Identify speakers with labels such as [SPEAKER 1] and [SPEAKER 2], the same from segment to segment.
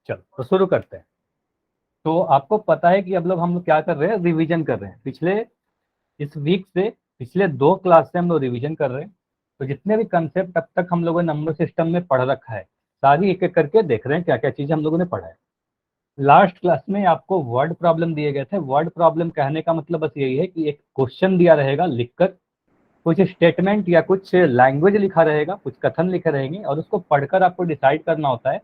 [SPEAKER 1] चलो तो शुरू करते हैं। तो आपको पता है कि अब लोग हम लोग क्या कर रहे हैं, रिवीजन कर रहे हैं। इस वीक से पिछले 2 क्लास से हम लोग रिवीजन कर रहे हैं। तो जितने भी कंसेप्ट अब तक हम लोगों ने नंबर सिस्टम में पढ़ रखा है, सारी एक एक करके देख रहे हैं क्या क्या चीज़ हम लोगों ने पढ़ा है। लास्ट क्लास में आपको वर्ड प्रॉब्लम दिए गए थे। वर्ड प्रॉब्लम कहने का मतलब बस यही है कि एक क्वेश्चन दिया रहेगा लिखकर, कुछ स्टेटमेंट या कुछ लैंग्वेज लिखा रहेगा, कुछ कथन लिखे रहेंगे, और उसको पढ़कर आपको डिसाइड करना होता है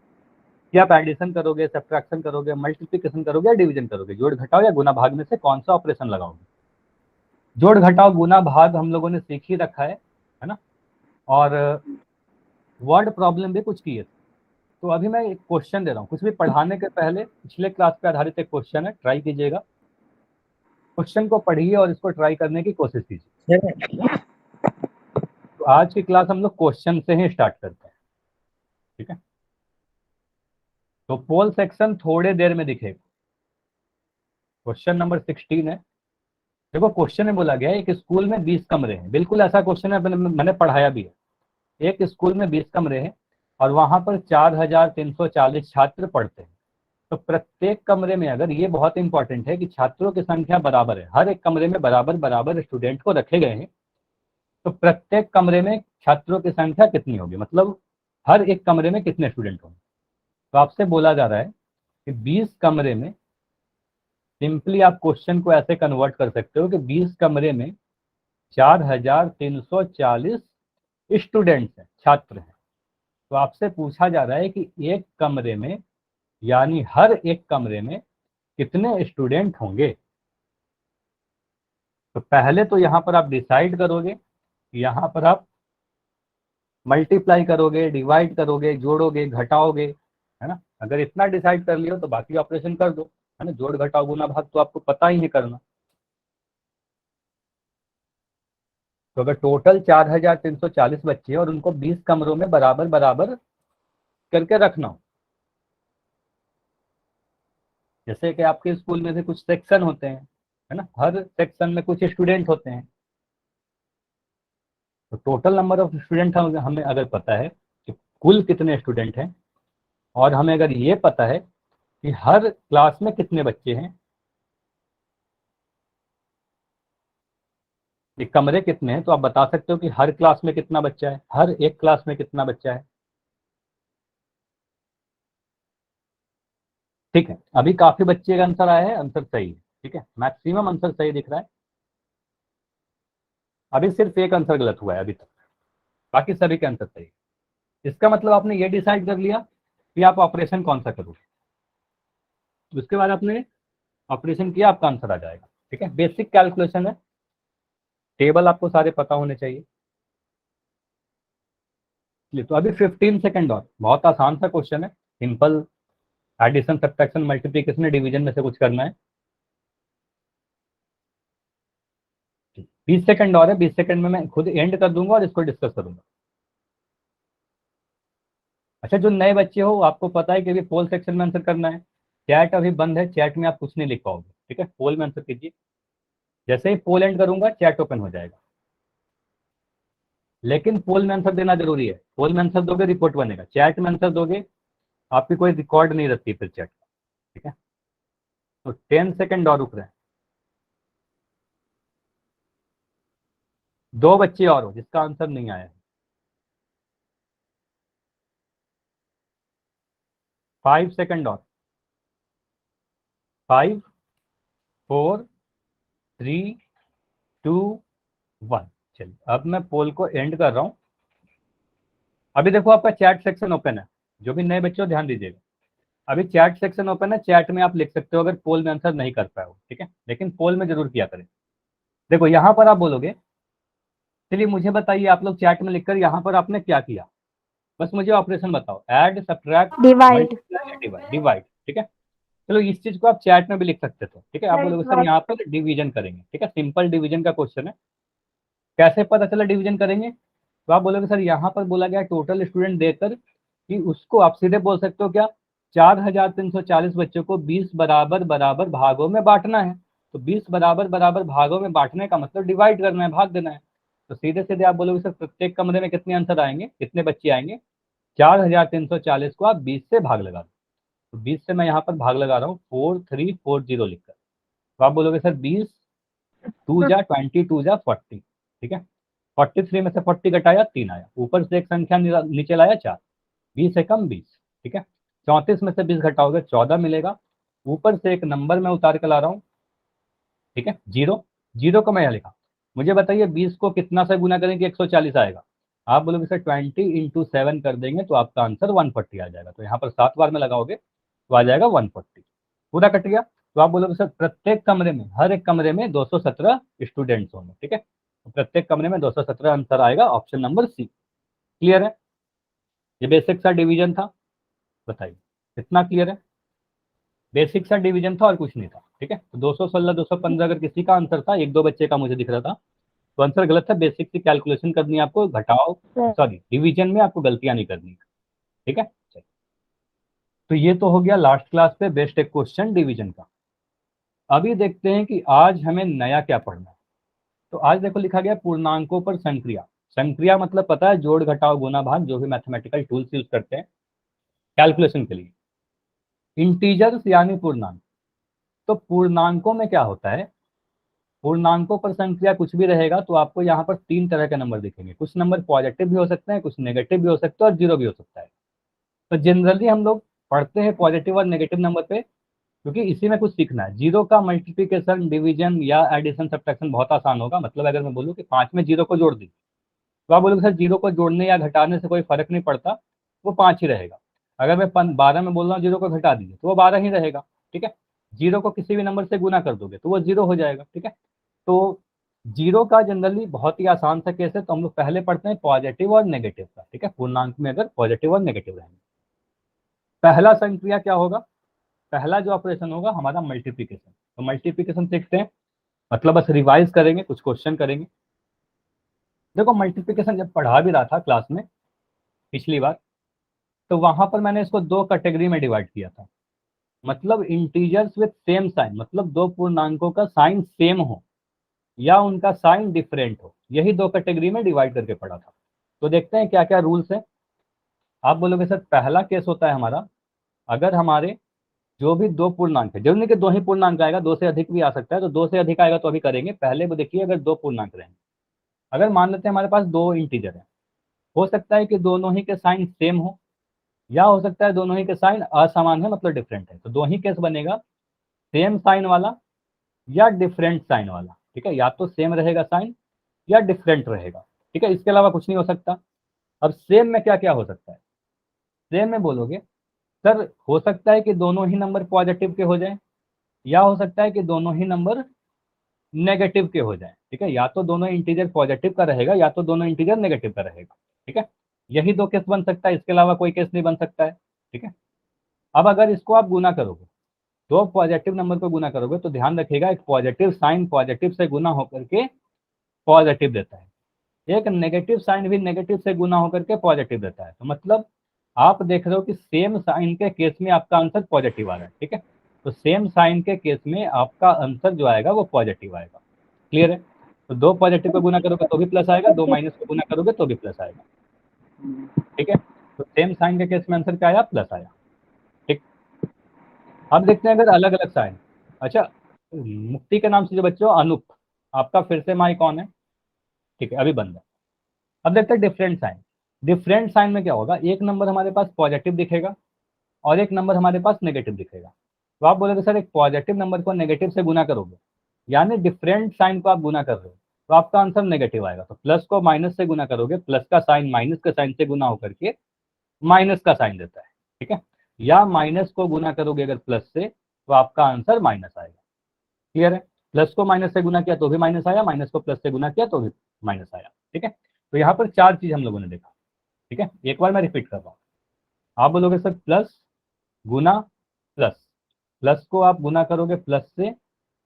[SPEAKER 1] कि आप एडिशन करोगे, सब्ट्रैक्शन करोगे, मल्टीप्लिकेशन करोगे या डिवीजन करोगे, जोड़ घटाओ या गुना भाग में से कौन सा ऑपरेशन लगाओगे। जोड़ घटाओ गुना भाग हम लोगों ने सीख ही रखा है ना। और वर्ड प्रॉब्लम भी कुछ किए थे। तो अभी मैं एक क्वेश्चन दे रहा हूँ, कुछ भी पढ़ाने के पहले पिछले क्लास पे आधारित एक क्वेश्चन है, ट्राई कीजिएगा। क्वेश्चन को पढ़िए और इसको ट्राई करने की कोशिश कीजिए। तो आज की क्लास हम लोग क्वेश्चन से ही स्टार्ट करते हैं, ठीक है। तो पोल सेक्शन थोड़े देर में दिखेगा। क्वेश्चन नंबर 16 है। देखो क्वेश्चन में बोला गया है एक स्कूल में 20 कमरे हैं। बिल्कुल ऐसा क्वेश्चन है, मैंने पढ़ाया भी है। एक स्कूल में 20 कमरे हैं और वहां पर 4340 छात्र पढ़ते हैं। तो प्रत्येक कमरे में, अगर, ये बहुत इंपॉर्टेंट है कि छात्रों की संख्या बराबर है, हर एक कमरे में बराबर बराबर स्टूडेंट को रखे गए हैं, तो प्रत्येक कमरे में छात्रों की संख्या कितनी होगी, मतलब हर एक कमरे में कितने स्टूडेंट होंगे। तो आपसे बोला जा रहा है कि 20 कमरे में, सिंपली आप क्वेश्चन को ऐसे कन्वर्ट कर सकते हो कि 20 कमरे में 4340 स्टूडेंट्स हैं, छात्र हैं। तो आपसे पूछा जा रहा है कि एक कमरे में, यानी हर एक कमरे में कितने स्टूडेंट होंगे। तो पहले तो यहां पर आप डिसाइड करोगे, यहां पर आप मल्टीप्लाई करोगे, डिवाइड करोगे, जोड़ोगे, घटाओगे, है ना। अगर इतना डिसाइड कर लियो तो बाकी ऑपरेशन कर दो, है ना। जोड़ घटाओ गुना भाग तो आपको पता ही है करना। तो अगर टोटल 4340 बच्चे और उनको 20 कमरों में बराबर बराबर करके रखना हो, जैसे कि आपके स्कूल में से कुछ सेक्शन होते हैं, है ना, हर सेक्शन में कुछ स्टूडेंट होते हैं। तो टोटल नंबर ऑफ स्टूडेंट हमें अगर पता है कि कुल कितने स्टूडेंट हैं, और हमें अगर ये पता है कि हर क्लास में कितने बच्चे हैं, ये कमरे कितने हैं, तो आप बता सकते हो कि हर क्लास में कितना बच्चा है, हर एक क्लास में कितना बच्चा है। ठीक है, अभी काफी बच्चे का आंसर आया है, आंसर सही है, ठीक है, मैक्सिमम आंसर सही दिख रहा है। अभी सिर्फ एक आंसर गलत हुआ है अभी तक, बाकी सभी के आंसर सही है। इसका मतलब आपने ये डिसाइड कर लिया कि आप ऑपरेशन कौन सा करोगे, उसके बाद आपने ऑपरेशन किया, आपका आंसर आ जाएगा। ठीक है, बेसिक कैलकुलेशन है, टेबल आपको सारे पता होने चाहिए। चलिए, तो अभी 15 सेकंड और, बहुत आसान सा क्वेश्चन है, simple addition, subtraction, multiplication, division में से कुछ करना है। 20 सेकंड और है, 20 सेकंड में मैं खुद एंड कर दूंगा और इसको डिस्कस करूंगा। अच्छा, जो नए बच्चे हो, आपको पता है कि अभी पोल सेक्शन में आंसर करना है। चैट अभी बंद है, चैट में आप कुछ नहीं लिख पाओगे, ठीक है, पोल में आंसर कीजिए। जैसे ही पोल एंड करूंगा चैट ओपन हो जाएगा, लेकिन पोल में आंसर देना जरूरी है। पोल में आंसर दोगे रिपोर्ट बनेगा, चैट में आंसर दोगे आपकी कोई रिकॉर्ड नहीं रखती फिर चैट का, ठीक है। तो 10 सेकंड और रुक रहे हैं। 2 बच्चे और हो जिसका आंसर नहीं आया है। 5 सेकंड और, 5, 4, 3, 2, 1। चलिए, अब मैं पोल को एंड कर रहा हूं। अभी देखो आपका चैट सेक्शन ओपन है, जो भी नए बच्चे हो ध्यान दीजिएगा। अभी चैट सेक्शन ओपन है, चैट में आप लिख सकते हो अगर पोल में आंसर नहीं कर पाए हो, ठीक है, लेकिन पोल में जरूर किया करें। देखो यहाँ पर आप बोलोगे, चलिए मुझे बताइए आप लोग चैट में लिखकर यहाँ पर आपने क्या किया, बस मुझे ऑपरेशन बताओ, add, subtract,
[SPEAKER 2] divide.
[SPEAKER 1] Multiply, divide, divide, ठीक है। चलो इस चीज को आप चैट में भी लिख सकते थे, ठीक है। आप बोलोगे सर यहाँ पर डिवीजन करेंगे, ठीक है, सिंपल डिवीजन का क्वेश्चन है। कैसे पता चला डिवीजन करेंगे, तो आप बोलोगे सर यहाँ पर बोला गया टोटल स्टूडेंट देकर, कि उसको आप सीधे बोल सकते हो क्या, 4340 बच्चों को 20 बराबर बराबर भागों में बांटना है। तो 20 बराबर बराबर भागों में बांटने का मतलब डिवाइड करना है, भाग देना है। तो सीधे सीधे आप बोलोगे सर प्रत्येक कमरे में कितने आंसर आएंगे, कितने बच्चे आएंगे, 4340 को आप 20 से भाग लगा दो। तो 20 से मैं यहाँ पर भाग लगा रहा हूँ 4340 लिखकर। तो आप बोलोगे सर 20 2 जा 20 2 जा 40, ठीक है। 43 में से 40 घटाया 3 आया, ऊपर से एक संख्या नीचे लाया 4, 20 से कम 20, ठीक है। 34 में से 20 घटाओगे 14 मिलेगा, ऊपर से एक नंबर मैं उतार के ला रहा हूँ, ठीक है, 0। 0 को मैं यहाँ लिखा। मुझे बताइए 20 को कितना से गुना करेंगे 140 आएगा। आप बोलोगे सर 20 इंटू 7 कर देंगे तो आपका आंसर 140 आ जाएगा। तो यहाँ पर 7 बार में लगाओगे तो आ जाएगा 140, पूरा कट गया। तो आप बोलोगे सर प्रत्येक कमरे में, हर एक कमरे में 217 स्टूडेंट्स होंगे, ठीक है। तो प्रत्येक कमरे में 217 आंसर आएगा, ऑप्शन नंबर सी। क्लियर है? ये बेसिक सा डिवीजन था, बताइए कितना क्लियर है? बेसिक सा डिवीजन था और कुछ नहीं था, ठीक है। तो 216 215 अगर किसी का आंसर था, एक दो बच्चे का मुझे दिख रहा था, तो आंसर गलत था। बेसिक से कैलकुलेशन करनी है आपको, घटाओ सॉरी डिवीजन में आपको गलतियां नहीं करनी है, ठीक है। चलिए, तो ये तो हो गया लास्ट क्लास पे बेस्ट एक क्वेश्चन डिवीजन का। अभी देखते हैं कि आज हमें नया क्या पढ़ना है। तो आज देखो लिखा गया पूर्णांकों पर संक्रिया। संक्रिया मतलब पता है, जोड़ घटाव गुना भाग, जो भी मैथमेटिकल टूल्स यूज करते हैं कैलकुलेशन के लिए। इंटीजर्स यानी पूर्णांक। तो पूर्णांकों में क्या होता है, पूर्णांकों पर संख्या कुछ भी रहेगा तो आपको यहाँ पर 3 तरह के नंबर दिखेंगे। कुछ नंबर पॉजिटिव भी हो सकते हैं, कुछ नेगेटिव भी हो सकते हैं और जीरो भी हो सकता है। तो जनरली हम लोग पढ़ते हैं पॉजिटिव और नेगेटिव नंबर पे, क्योंकि इसी में कुछ सीखना है। जीरो का मल्टीप्लिकेशन, डिवीजन या एडिशन सब्ट्रैक्शन बहुत आसान होगा। मतलब अगर मैं बोलूँ कि 5 में जीरो को जोड़ दी, तो आप बोलोगे सर जीरो को जोड़ने या घटाने से कोई फर्क नहीं पड़ता, वो 5 ही रहेगा। अगर मैं 12 में बोल रहा हूँ जीरो को घटा दीजिए, तो वो 12 ही रहेगा, ठीक है। जीरो को किसी भी नंबर से गुना कर दोगे तो वो जीरो हो जाएगा, ठीक है। तो जीरो का जनरली बहुत ही आसान सा केस है, तो हम लोग पहले पढ़ते हैं पॉजिटिव और नेगेटिव का, ठीक है। पूर्णांक में अगर पॉजिटिव और नेगेटिव रहेंगे, पहला संक्रिया क्या होगा, पहला जो ऑपरेशन होगा हमारा मल्टीप्लीकेशन। तो मल्टीप्लीकेशन सीखते हैं, मतलब बस रिवाइज करेंगे, कुछ क्वेश्चन करेंगे। देखो मल्टीप्लीकेशन जब पढ़ा भी रहा था क्लास में पिछली बार, तो वहां पर मैंने इसको दो कैटेगरी में डिवाइड किया था। मतलब इंटीजर्स विद सेम साइन, मतलब दो पूर्णांकों का साइन सेम हो या उनका साइन डिफरेंट हो, यही दो कैटेगरी में डिवाइड करके पढ़ा था। तो देखते हैं क्या क्या रूल्स है। आप बोलोगे सर पहला केस होता है हमारा, अगर हमारे जो भी दो पूर्णांक है, जरूरी नहीं कि दो ही पूर्णांक आएगा, दो से अधिक भी आ सकता है, तो दो से अधिक आएगा तो अभी करेंगे। पहले वो देखिए अगर दो पूर्णांक रहेंगे, अगर मान लेते हैं हमारे पास दो इंटीजर है, हो सकता है कि दोनों ही के साइन सेम हो या हो सकता है दोनों ही के साइन असमान है, मतलब डिफरेंट है। तो दो ही केस बनेगा, सेम साइन वाला या डिफरेंट साइन वाला, ठीक है। या तो सेम रहेगा साइन या डिफरेंट रहेगा, ठीक है, इसके अलावा कुछ नहीं हो सकता। अब सेम में क्या क्या हो सकता है, सेम में बोलोगे सर हो सकता है कि दोनों ही नंबर पॉजिटिव के हो जाए या हो सकता है कि दोनों ही नंबर नेगेटिव के हो जाए, ठीक है। या तो दोनों इंटीजर पॉजिटिव का रहेगा या तो दोनों इंटीजर नेगेटिव का रहेगा, ठीक है। यही दो केस बन सकता है, इसके अलावा कोई केस नहीं बन सकता है, ठीक है। अब अगर इसको आप गुना करोगे, दो पॉजिटिव नंबर को गुना करोगे, तो ध्यान रखिएगा एक पॉजिटिव साइन पॉजिटिव से गुना होकर के पॉजिटिव देता है, एक नेगेटिव साइन भी नेगेटिव से गुना होकर के पॉजिटिव देता है। तो मतलब आप देख रहे हो कि सेम साइन के केस में आपका आंसर पॉजिटिव आ रहा है, ठीक है। तो सेम साइन के केस में आपका आंसर जो आएगा वो पॉजिटिव आएगा। क्लियर है? तो दो पॉजिटिव को गुना करोगे तो भी प्लस आएगा, दो माइनस को गुना करोगे तो भी प्लस आएगा, ठीक है। तो सेम साइन के केस में आंसर क्या आया, प्लस आया, ठीक। अब देखते हैं अगर अलग अलग साइन। अच्छा, मुक्ति के नाम से जो बच्चों अनूप, आपका फिर से माई कौन है, ठीक है, अभी बंद है। अब देखते हैं डिफरेंट साइन। डिफरेंट साइन में क्या होगा, एक नंबर हमारे पास पॉजिटिव दिखेगा और एक नंबर हमारे पास नेगेटिव दिखेगा। तो आप बोलोगे सर एक पॉजिटिव नंबर को नेगेटिव से गुना करोगे, यानी डिफरेंट साइन को आप गुना कर रहे हो, तो आपका आंसर नेगेटिव आएगा। तो प्लस को माइनस से गुना करोगे, प्लस का साइन माइनस के साइन से गुना होकर के माइनस का साइन देता है, ठीक है। या माइनस को गुना करोगे अगर प्लस से, तो आपका आंसर माइनस आएगा। क्लियर है? प्लस को माइनस से गुना किया तो भी माइनस आया, माइनस को प्लस से गुना किया तो भी माइनस आया, ठीक है। तो यहाँ पर चार चीज हम लोगों ने देखा, ठीक है। एक बार मैं रिपीट कर रहा हूँ। आप बोलोगे सर प्लस गुना प्लस, प्लस को आप गुना करोगे प्लस से,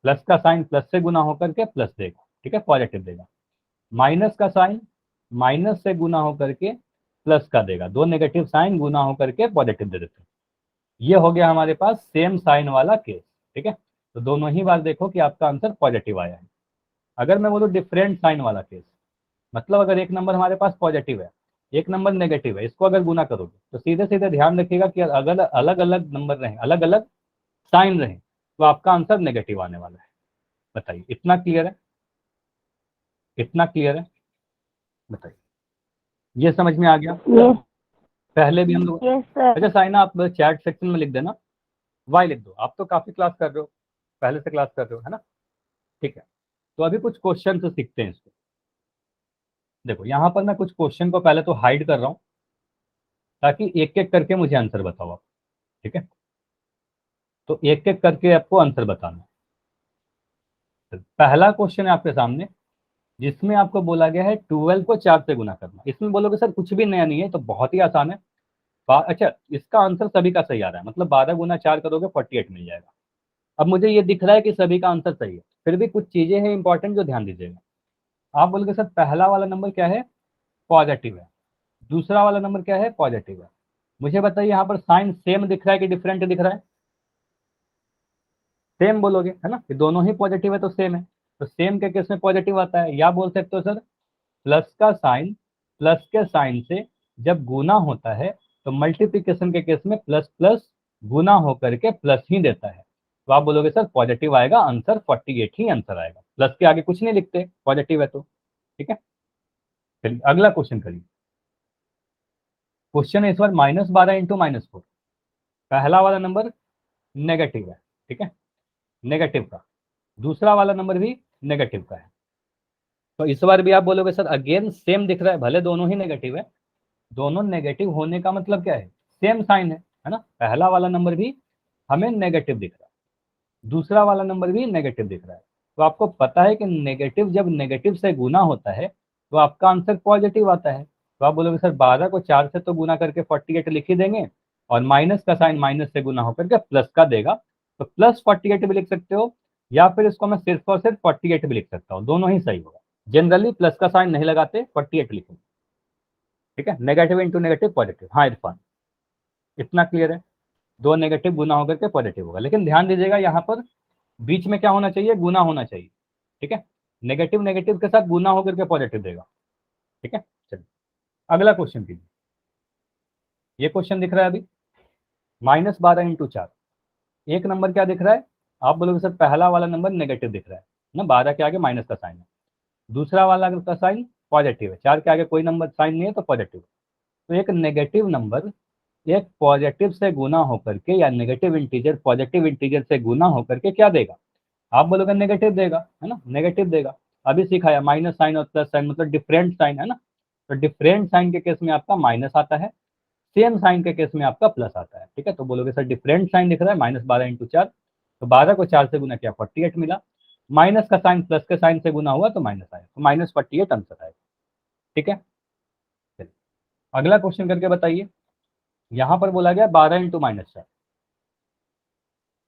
[SPEAKER 1] प्लस का साइन प्लस से गुना होकर के प्लस देगा, ठीक है, पॉजिटिव देगा। माइनस का साइन माइनस से गुना होकर के प्लस का देगा, दो नेगेटिव साइन गुना होकर के पॉजिटिव दे देते हैं। ये हो गया हमारे पास सेम साइन वाला केस, ठीक है। तो दोनों ही बार देखो कि आपका आंसर पॉजिटिव आया है। अगर मैं बोलूँ डिफरेंट साइन वाला केस, मतलब अगर एक नंबर हमारे पास पॉजिटिव है, एक नंबर नेगेटिव है, इसको अगर गुना करोगे तो सीधे सीधे ध्यान रखिएगा कि अगर अलग अलग नंबर रहे, अलग अलग साइन रहे, तो आपका आंसर नेगेटिव आने वाला है। बताइए, इतना क्लियर है? इतना क्लियर है? बताइए, ये समझ में आ गया?
[SPEAKER 2] यस
[SPEAKER 1] पहले भी हम लोग,
[SPEAKER 2] यस सर।
[SPEAKER 1] अच्छा साइना आप चैट सेक्शन में लिख देना, वाई लिख दो। आप तो काफी क्लास कर रहे हो, पहले से क्लास कर रहे हो, है ना? ठीक है, तो अभी कुछ क्वेश्चन से सीखते हैं इसको। देखो यहाँ पर मैं कुछ क्वेश्चन को पहले तो हाइड कर रहा हूँ, ताकि एक एक करके मुझे आंसर बताओ आप। ठीक है, तो एक एक करके आपको आंसर बताना है। पहला क्वेश्चन है आपके सामने, जिसमें आपको बोला गया है 12 को 4 से गुना करना। इसमें बोलोगे सर कुछ भी नया नहीं है, तो बहुत ही आसान है। अच्छा, इसका आंसर सभी का सही आ रहा है, मतलब 12 गुना 4 करोगे 48 मिल जाएगा। अब मुझे ये दिख रहा है कि सभी का आंसर सही है, फिर भी कुछ चीजें हैं इंपॉर्टेंट जो ध्यान दीजिएगा। आप बोलोगे सर पहला वाला नंबर क्या है? पॉजिटिव है। दूसरा वाला नंबर क्या है? पॉजिटिव है। मुझे बताइए यहाँ पर साइन सेम दिख रहा है कि डिफरेंट दिख रहा है? सेम बोलोगे, है ना, कि दोनों ही पॉजिटिव है तो सेम है। तो सेम के केस में पॉजिटिव आता है, या बोल सकते हो सर प्लस का साइन प्लस के साइन से जब गुना होता है तो मल्टीप्लिकेशन के केस में प्लस प्लस गुना होकर के प्लस ही देता है। तो आप बोलोगे सर पॉजिटिव आएगा, आंसर 48 ही आंसर आएगा, प्लस के आगे कुछ नहीं लिखते, पॉजिटिव है तो। ठीक है, चलिए अगला क्वेश्चन करिए। क्वेश्चन है इस बार -12 × -4। पहला वाला नंबर नेगेटिव है, ठीक है, नेगेटिव का। दूसरा वाला नंबर भी नेगेटिव का है। तो इस बार भी आप बोलोगे सर अगेन सेम दिख रहा है, भले दोनों ही नेगेटिव है। दोनों नेगेटिव होने का मतलब क्या है? सेम साइन है ना? पहला वाला नंबर भी हमें नेगेटिव दिख रहा है, दूसरा वाला नंबर भी नेगेटिव दिख रहा है। तो आपको पता है कि नेगेटिव जब नेगेटिव से गुना होता है तो आपका आंसर पॉजिटिव आता है। तो आप बोलोगे सर 12 को 4 से तो गुना करके 48 लिख ही देंगे, और माइनस का साइन माइनस से गुना होकर के प्लस का देगा, तो प्लस 48 भी लिख सकते हो, या फिर इसको मैं सिर्फ और सिर्फ 48 भी लिख सकता हूँ, दोनों ही सही होगा। जनरली प्लस का साइन नहीं लगाते, 48 लिखेंगे। ठीक है, नेगेटिव इंटू नेगेटिव पॉजिटिव। हाँ इरफान, इतना क्लियर है? दो नेगेटिव गुना होकर के पॉजिटिव होगा, लेकिन ध्यान दीजिएगा यहाँ पर बीच में क्या होना चाहिए? गुना होना चाहिए। ठीक है, नेगेटिव नेगेटिव के साथ गुना होकर के पॉजिटिव देगा। ठीक है, चलिए अगला क्वेश्चन कीजिए। ये क्वेश्चन दिख रहा है अभी, -12 × 4। एक नंबर क्या दिख रहा है? आप बोलोगे सर पहला वाला नंबर नेगेटिव दिख रहा है ना, 12 के आगे माइनस का साइन है। दूसरा वाला का साइन पॉजिटिव है, 4 के आगे कोई नंबर साइन नहीं है तो पॉजिटिव। तो एक नेगेटिव नंबर एक पॉजिटिव से गुना होकर के, या नेगेटिव इंटीजर पॉजिटिव इंटीजर से गुना होकर के क्या देगा? आप बोलोगे नेगेटिव देगा, है ना, नेगेटिव देगा। अभी सिखाया माइनस साइन और प्लस साइन मतलब डिफरेंट साइन, है ना? तो डिफरेंट साइन के केस में आपका माइनस आता है, सेम साइन के केस में आपका प्लस आता है। ठीक है, तो बोलोगे सर डिफरेंट साइन दिख रहा है, -12 × 4, तो 12 को 4 से गुना किया 48 मिला, माइनस का साइन प्लस के साइन से गुना हुआ तो माइनस आया, तो -48 आंसर आएगा। ठीक है, चलिए अगला क्वेश्चन करके बताइए। यहाँ पर बोला गया 12 × -4,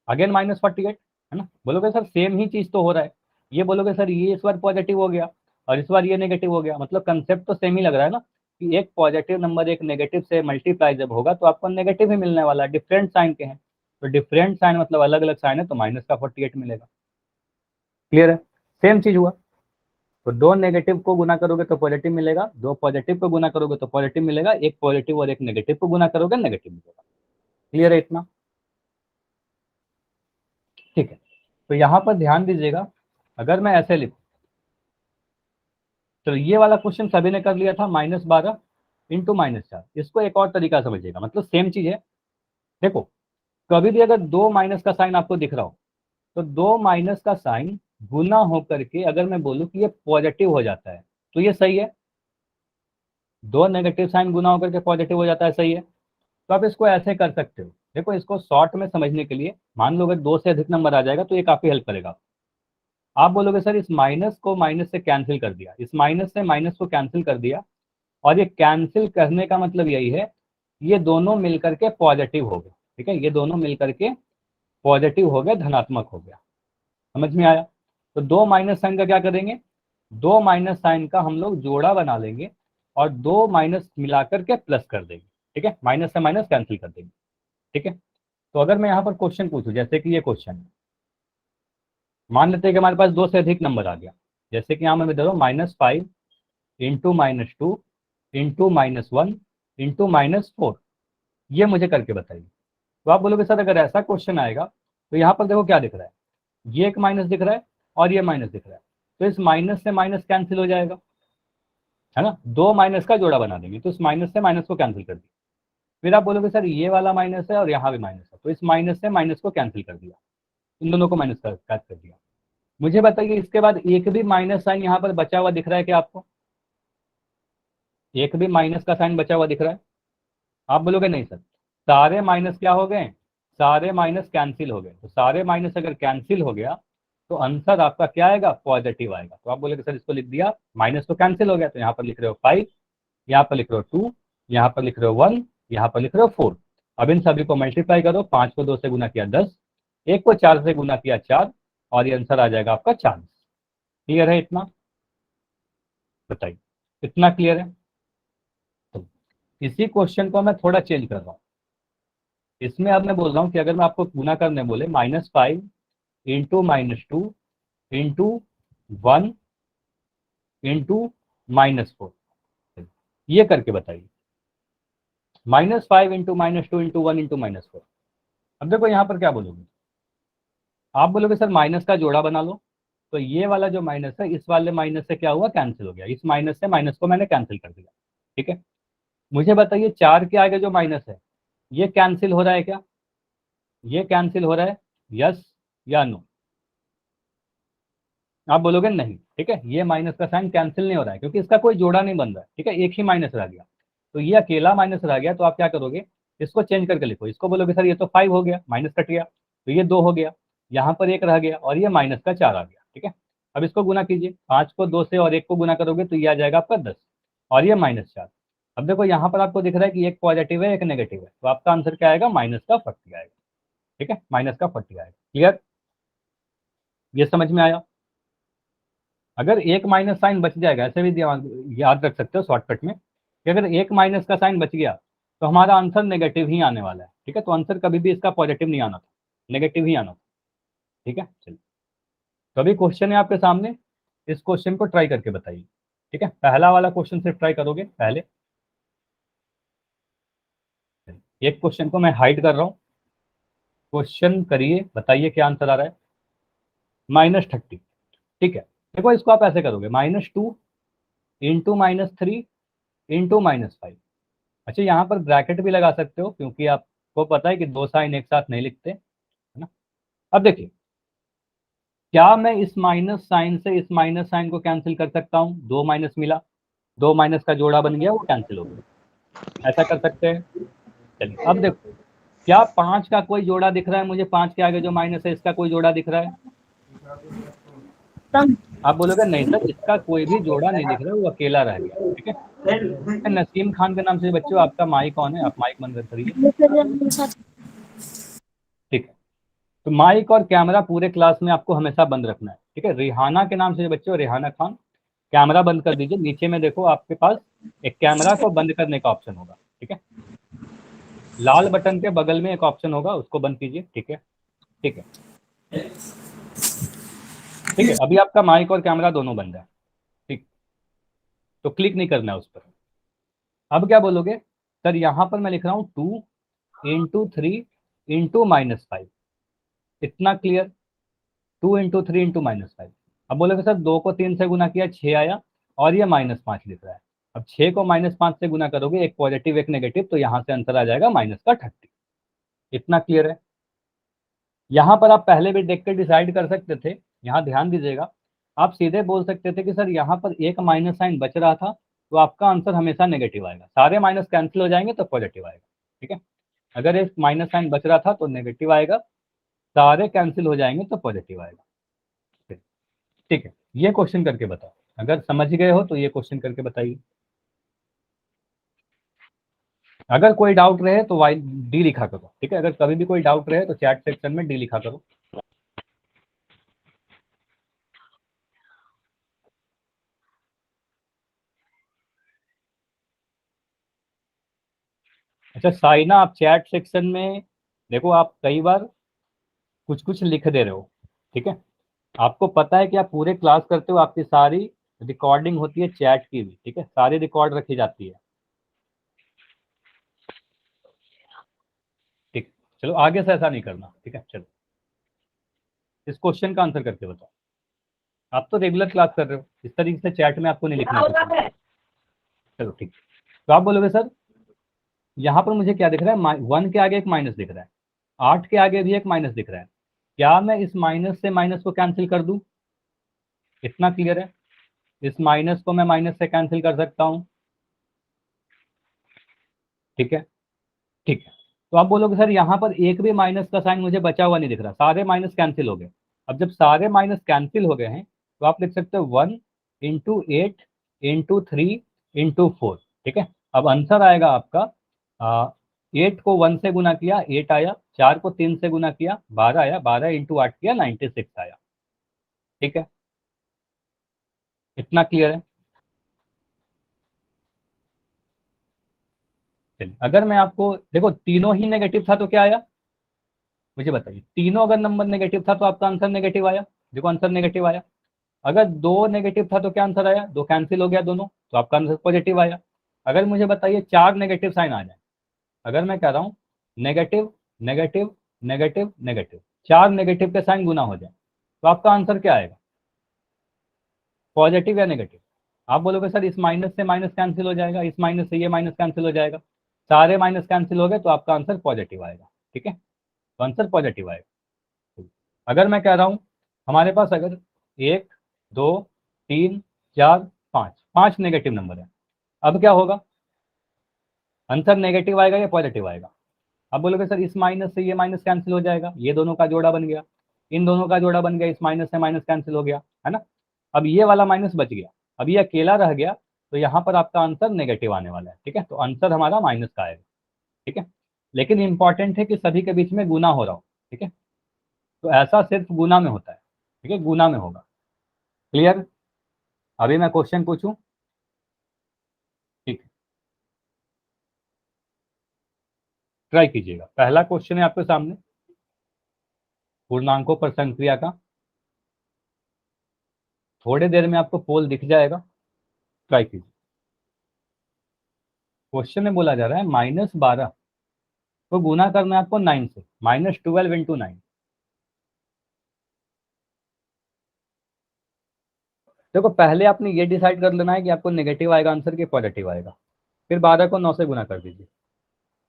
[SPEAKER 1] अगेन -48, है ना? बोलोगे सर सेम ही चीज तो हो रहा है। ये बोलोगे सर ये इस बार पॉजिटिव हो गया और इस बार ये नेगेटिव हो गया, मतलब कंसेप्ट तो सेम ही लग रहा है ना, कि एक पॉजिटिव नंबर एक नेगेटिव से मल्टीप्लाई जब होगा तो आपको नेगेटिव ही मिलने वाला है, डिफरेंट साइन के हैं। तो डिफरेंट साइन मतलब अलग अलग साइन है, तो माइनस का 48 मिलेगा। क्लियर है? सेम चीज हुआ। तो दो नेगेटिव को गुना करोगे तो पॉजिटिव मिलेगा, दो पॉजिटिव को गुना करोगे तो पॉजिटिव मिलेगा, एक पॉजिटिव और एक नेगेटिव को गुना करोगे नेगेटिव मिलेगा। क्लियर है इतना? ठीक है, तो यहाँ पर ध्यान दीजिएगा, अगर मैं ऐसे लिखूं, तो ये वाला क्वेश्चन सभी ने कर लिया था, -12 × -4। इसको एक और तरीका समझिएगा, मतलब सेम चीज है। देखो, कभी भी अगर दो माइनस का साइन आपको दिख रहा हो, तो दो माइनस का साइन गुना होकर के अगर मैं बोलूं कि ये पॉजिटिव हो जाता है, तो ये सही है। दो नेगेटिव साइन गुना होकर के पॉजिटिव हो जाता है, सही है। तो आप इसको ऐसे कर सकते हो। देखो, इसको शॉर्ट में समझने के लिए, मान लो अगर दो से अधिक नंबर आ जाएगा तो ये काफी हेल्प करेगा। आप बोलोगे सर इस माइनस को माइनस से कैंसिल कर दिया, इस माइनस से माइनस को कैंसिल कर दिया, और ये कैंसिल करने का मतलब यही है, ये दोनों मिलकर के पॉजिटिव हो गए। ठीक है, ये दोनों मिलकर के पॉजिटिव हो गए, धनात्मक हो गया। समझ में आया? तो दो माइनस साइन का क्या करेंगे? दो माइनस साइन का हम लोग जोड़ा बना लेंगे और दो माइनस मिलाकर के प्लस कर देंगे। ठीक है, माइनस से माइनस कैंसिल कर देंगे। ठीक है, तो अगर मैं यहाँ पर क्वेश्चन पूछूं, जैसे कि ये क्वेश्चन है, मान लेते हैं कि हमारे पास दो से अधिक नंबर आ गया, जैसे कि यहाँ मैं दे रहा हूँ -5 × -2 इंटू -1 इंटू -4, ये मुझे करके बताइए। तो आप बोलोगे सर अगर ऐसा क्वेश्चन आएगा तो यहाँ पर देखो क्या दिख रहा है, ये एक माइनस दिख रहा है और ये माइनस दिख रहा है, तो इस माइनस से माइनस कैंसिल हो जाएगा, है ना, दो माइनस का जोड़ा बना देंगे, तो इस माइनस से माइनस को कैंसिल कर दिया। फिर आप बोलोगे सर ये वाला माइनस है और यहाँ भी माइनस है, तो इस माइनस से माइनस को कैंसिल कर दिया, इन दोनों को माइनस कर दिया। मुझे बताइए इसके बाद एक भी माइनस साइन यहाँ पर बचा हुआ दिख रहा है क्या आपको? एक भी माइनस का साइन बचा हुआ दिख रहा है? आप बोलोगे नहीं सर, सारे माइनस क्या हो गए, सारे माइनस कैंसिल हो गए। तो सारे माइनस अगर कैंसिल हो गया तो आंसर आपका क्या आएगा, पॉजिटिव आएगा। तो आप बोलोगे सर इसको लिख दिया, माइनस तो कैंसिल हो गया, तो यहाँ पर लिख रहे हो 5, यहाँ पर लिख रहे हो 2, यहाँ पर लिख रहे हो 1, यहाँ पर लिख रहे हो 4। अब इन सभी को मल्टीप्लाई करो, 5 को 2 से गुना किया 10, 1 को 4 से गुना किया 4, और ये आंसर आ जाएगा आपका 40। क्लियर है इतना? बताइए, इतना क्लियर है? तो इसी क्वेश्चन को मैं थोड़ा चेंज कर रहा हूँ। इसमें अब मैं बोल रहा हूँ कि अगर मैं आपको गुना करने बोले -5 इंटू -2 इंटू 1 इंटू -4, ये करके बताइए। -5 इंटू -2 इंटू 1 इंटू -4। अब देखो यहाँ पर क्या बोलोगे, आप बोलोगे सर माइनस का जोड़ा बना लो, तो ये वाला जो माइनस है इस वाले माइनस से क्या हुआ, कैंसिल हो गया, इस माइनस से माइनस को मैंने कैंसिल कर दिया। ठीक है, मुझे बताइए 4 के आगे जो माइनस है ये कैंसिल हो रहा है क्या? ये कैंसिल हो रहा है, यस या नो? आप बोलोगे नहीं। ठीक है, ये माइनस का साइन कैंसिल नहीं हो रहा है क्योंकि इसका कोई जोड़ा नहीं बन रहा है। ठीक है, एक ही माइनस रह गया, तो ये अकेला माइनस रह गया, तो आप क्या करोगे, इसको चेंज करके लिखो। इसको बोलोगे सर ये तो 5 हो गया, माइनस कट गया, तो ये 2 हो गया, यहाँ पर 1 रह गया और ये माइनस का 4 आ गया। ठीक है, अब इसको गुना कीजिए, 5 को 2 से और 1 को गुना करोगे तो ये आ जाएगा आपका 10 और ये -4। अब देखो यहाँ पर आपको दिख रहा है कि एक पॉजिटिव है एक नेगेटिव है, तो आपका आंसर क्या आएगा, -40 आएगा। ठीक है, -40 आएगा। क्लियर? ये समझ में आया? अगर एक माइनस साइन बच जाएगा, ऐसे भी याद रख सकते हो शॉर्टकट में, कि अगर एक माइनस का साइन बच गया तो हमारा आंसर नेगेटिव ही आने वाला है। ठीक है, तो आंसर कभी भी इसका पॉजिटिव नहीं आना था, नेगेटिव ही आना था। ठीक है, चलिए, तो अभी क्वेश्चन है आपके सामने, इस क्वेश्चन को ट्राई करके बताइए। ठीक है, पहला वाला क्वेश्चन सिर्फ ट्राई करोगे पहले। एक क्वेश्चन को मैं हाइड कर रहा हूँ, क्वेश्चन करिए, बताइए क्या आंसर आ रहा है। -30। ठीक है, देखो इसको आप ऐसे करोगे, -2 इंटू -3 इंटू -5। अच्छा, यहाँ पर ब्रैकेट भी लगा सकते हो क्योंकि आपको पता है कि दो साइन एक साथ नहीं लिखते, है ना। अब देखिए, क्या मैं इस माइनस साइन से इस माइनस साइन को कैंसिल कर सकता हूँ, दो माइनस मिला, दो माइनस का जोड़ा बन गया, वो कैंसिल हो गया, ऐसा कर सकते हैं। चलिए अब देखो, क्या 5 का कोई जोड़ा दिख रहा है मुझे, 5 के आगे जो माइनस है इसका कोई जोड़ा दिख रहा है? आप बोलोगे नहीं सर इसका कोई भी जोड़ा नहीं दिख रहा है, वो अकेला रह गया। ठीक है, नसीम खान के नाम से बच्चों आपका माइक ऑन है, आप माइक बंद करिए। ठीक है, तो माइक और कैमरा पूरे क्लास में आपको हमेशा बंद रखना है। ठीक है, रिहाना के नाम से बच्चों, रिहाना खान, कैमरा बंद कर दीजिए। नीचे में देखो आपके पास एक कैमरा को बंद करने का ऑप्शन होगा। ठीक है, लाल बटन के बगल में एक ऑप्शन होगा, उसको बंद कीजिए। ठीक है, ठीक है, ठीक है, अभी आपका माइक और कैमरा दोनों बंद है। ठीक, तो क्लिक नहीं करना है उस पर। अब क्या बोलोगे, सर यहाँ पर मैं लिख रहा हूँ 2 इंटू 3 इंटू -5, इतना क्लियर, 2 इंटू 3 इंटू -5। अब बोलोगे सर 2 को 3 से गुना किया 6 आया और ये -5 लिख रहा है। अब 6 को -5 से गुना करोगे, एक पॉजिटिव एक नेगेटिव, तो यहाँ से आंसर आ जाएगा -30। इतना क्लियर है? यहाँ पर आप पहले भी देख कर डिसाइड कर सकते थे, यहाँ ध्यान दीजिएगा, आप सीधे बोल सकते थे कि सर यहाँ पर एक माइनस साइन बच रहा था, तो आपका आंसर हमेशा नेगेटिव आएगा, सारे माइनस कैंसिल हो जाएंगे तो पॉजिटिव आएगा। ठीक है, अगर एक माइनस साइन बच रहा था तो नेगेटिव आएगा, सारे कैंसिल हो जाएंगे तो पॉजिटिव आएगा। ठीक है, ये क्वेश्चन करके बताओ, अगर समझ गए हो तो ये क्वेश्चन करके बताइए। अगर कोई डाउट रहे तो वाई डी लिखा करो। ठीक है, अगर कभी भी कोई डाउट रहे तो चैट सेक्शन में डी लिखा करो। अच्छा साइना, आप चैट सेक्शन में देखो, आप कई बार कुछ कुछ लिख दे रहे हो। ठीक है, आपको पता है कि आप पूरे क्लास करते हो, आपकी सारी रिकॉर्डिंग होती है चैट की भी। ठीक है, सारी रिकॉर्ड रखी जाती है। चलो आगे से ऐसा नहीं करना, ठीक है। चलो इस क्वेश्चन का आंसर करके बताओ। आप तो रेगुलर क्लास कर रहे हो, इस तरीके से चैट में आपको नहीं लिखना है। चलो ठीक, तो आप बोलोगे सर यहाँ पर मुझे क्या दिख रहा है, 1 के आगे एक माइनस दिख रहा है, 8 के आगे भी एक माइनस दिख रहा है, क्या मैं इस माइनस से माइनस को कैंसिल कर दूं? इतना क्लियर है? इस माइनस को मैं माइनस से कैंसिल कर सकता हूं, ठीक है। ठीक है, तो आप बोलोगे सर यहाँ पर एक भी माइनस का साइन मुझे बचा हुआ नहीं दिख रहा, सारे माइनस कैंसिल हो गए। अब जब सारे माइनस कैंसिल हो गए हैं तो आप लिख सकते हो 1 × 8 × 3 × 4, ठीक है। अब आंसर आएगा आपका 8 को 1 से गुना किया 8 आया, 4 को 3 से गुना किया 12 आया, 12 × 8 किया 96 आया, ठीक है। इतना क्लियर है? चलिए अगर मैं आपको देखो तीनों ही नेगेटिव था तो क्या आया, मुझे बताइए। तीनों अगर नंबर नेगेटिव था तो आपका आंसर नेगेटिव आया, देखो आंसर नेगेटिव आया। अगर दो नेगेटिव था तो क्या आंसर आया, दो कैंसिल हो गया दोनों, तो आपका आंसर पॉजिटिव आया। अगर मुझे बताइए चार नेगेटिव साइन आ जाए, अगर मैं कह रहा हूँ नेगेटिव नेगेटिव नेगेटिव नेगेटिव, चार नेगेटिव के साइन गुना हो जाए तो आपका आंसर क्या आएगा, पॉजिटिव या नेगेटिव? आप बोलोगे सर इस माइनस से माइनस कैंसिल हो जाएगा, इस माइनस से ये माइनस कैंसिल हो जाएगा, सारे माइनस कैंसिल हो गए तो आपका आंसर पॉजिटिव आएगा, ठीक है। तो आंसर पॉजिटिव आएगा। अगर मैं कह रहा हूं हमारे पास अगर एक, दो, तीन, चार, पांच, पांच नेगेटिव नंबर है, अब क्या होगा, आंसर नेगेटिव आएगा या पॉजिटिव आएगा? अब बोलोगे सर इस माइनस से ये माइनस कैंसिल हो जाएगा, ये दोनों का जोड़ा बन गया, इन दोनों का जोड़ा बन गया, इस माइनस से माइनस कैंसिल हो गया, है ना। अब ये वाला माइनस बच गया, अब ये अकेला रह गया, तो यहाँ पर आपका आंसर नेगेटिव आने वाला है, ठीक है। तो आंसर हमारा माइनस का आएगा, ठीक है। लेकिन इंपॉर्टेंट है कि सभी के बीच में गुना हो रहा हो, ठीक है। तो ऐसा सिर्फ गुना में होता है, ठीक है, गुना में होगा। क्लियर? अभी मैं क्वेश्चन पूछूं? ठीक है, ट्राई कीजिएगा। पहला क्वेश्चन है आपके सामने पूर्णांकों पर संक्रिया का, थोड़ी देर में आपको पोल दिख जाएगा, ट्राई कीजिए। क्वेश्चन में बोला जा रहा है -12 को गुना करना है आपको 9 से, -12 × 9। देखो पहले आपने ये डिसाइड कर लेना है कि आपको नेगेटिव आएगा आंसर के पॉजिटिव आएगा, फिर 12 को 9 से गुना कर दीजिए।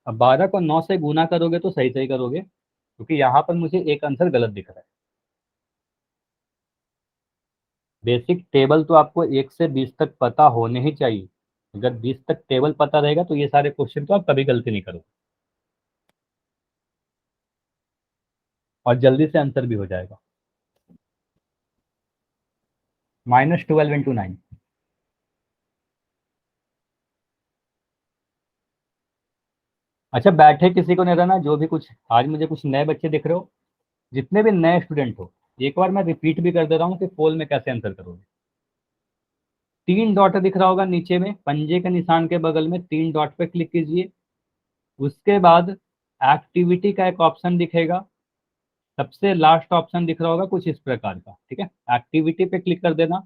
[SPEAKER 1] अब 12 को 9 से गुना करोगे तो सही सही करोगे, क्योंकि यहाँ पर मुझे एक आंसर गलत दिख रहा है। बेसिक टेबल तो आपको 1 से 20 तक पता होने ही चाहिए, अगर 20 तक टेबल पता रहेगा तो ये सारे क्वेश्चन तो आप कभी गलती नहीं करोगे और जल्दी से आंसर भी हो जाएगा। -12 × 9। अच्छा बैठे किसी को नहीं रहना, जो भी कुछ आज मुझे कुछ नए बच्चे दिख रहे हो, जितने भी नए स्टूडेंट हो, एक बार मैं रिपीट भी कर दे रहा हूँ कि पोल में कैसे आंसर करोगे। 3 डॉट दिख रहा होगा नीचे में, पंजे के निशान के बगल में 3 डॉट पे क्लिक कीजिए। उसके बाद एक्टिविटी का एक ऑप्शन दिखेगा, सबसे लास्ट ऑप्शन दिख रहा होगा कुछ इस प्रकार का, ठीक है। एक्टिविटी पे क्लिक कर देना।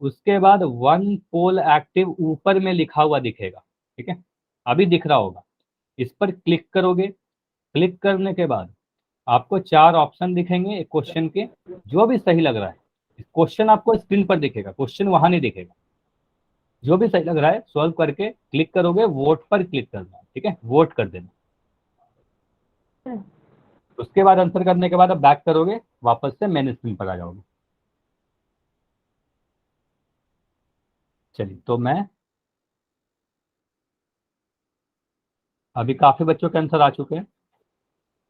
[SPEAKER 1] उसके बाद वन पोल एक्टिव ऊपर में लिखा हुआ दिखेगा, ठीक है, अभी दिख रहा होगा। इस पर क्लिक करोगे, क्लिक करने के बाद आपको 4 ऑप्शन दिखेंगे एक क्वेश्चन के, जो भी सही लग रहा है क्वेश्चन आपको स्क्रीन पर दिखेगा, क्वेश्चन वहां नहीं दिखेगा। जो भी सही लग रहा है सॉल्व करके क्लिक करोगे, वोट पर क्लिक करना है, ठीक है, वोट कर देना। उसके बाद आंसर करने के बाद आप बैक करोगे, वापस से मेन स्क्रीन पर आ जाओगे। चलिए तो मैं अभी काफी बच्चों के आंसर आ चुके हैं,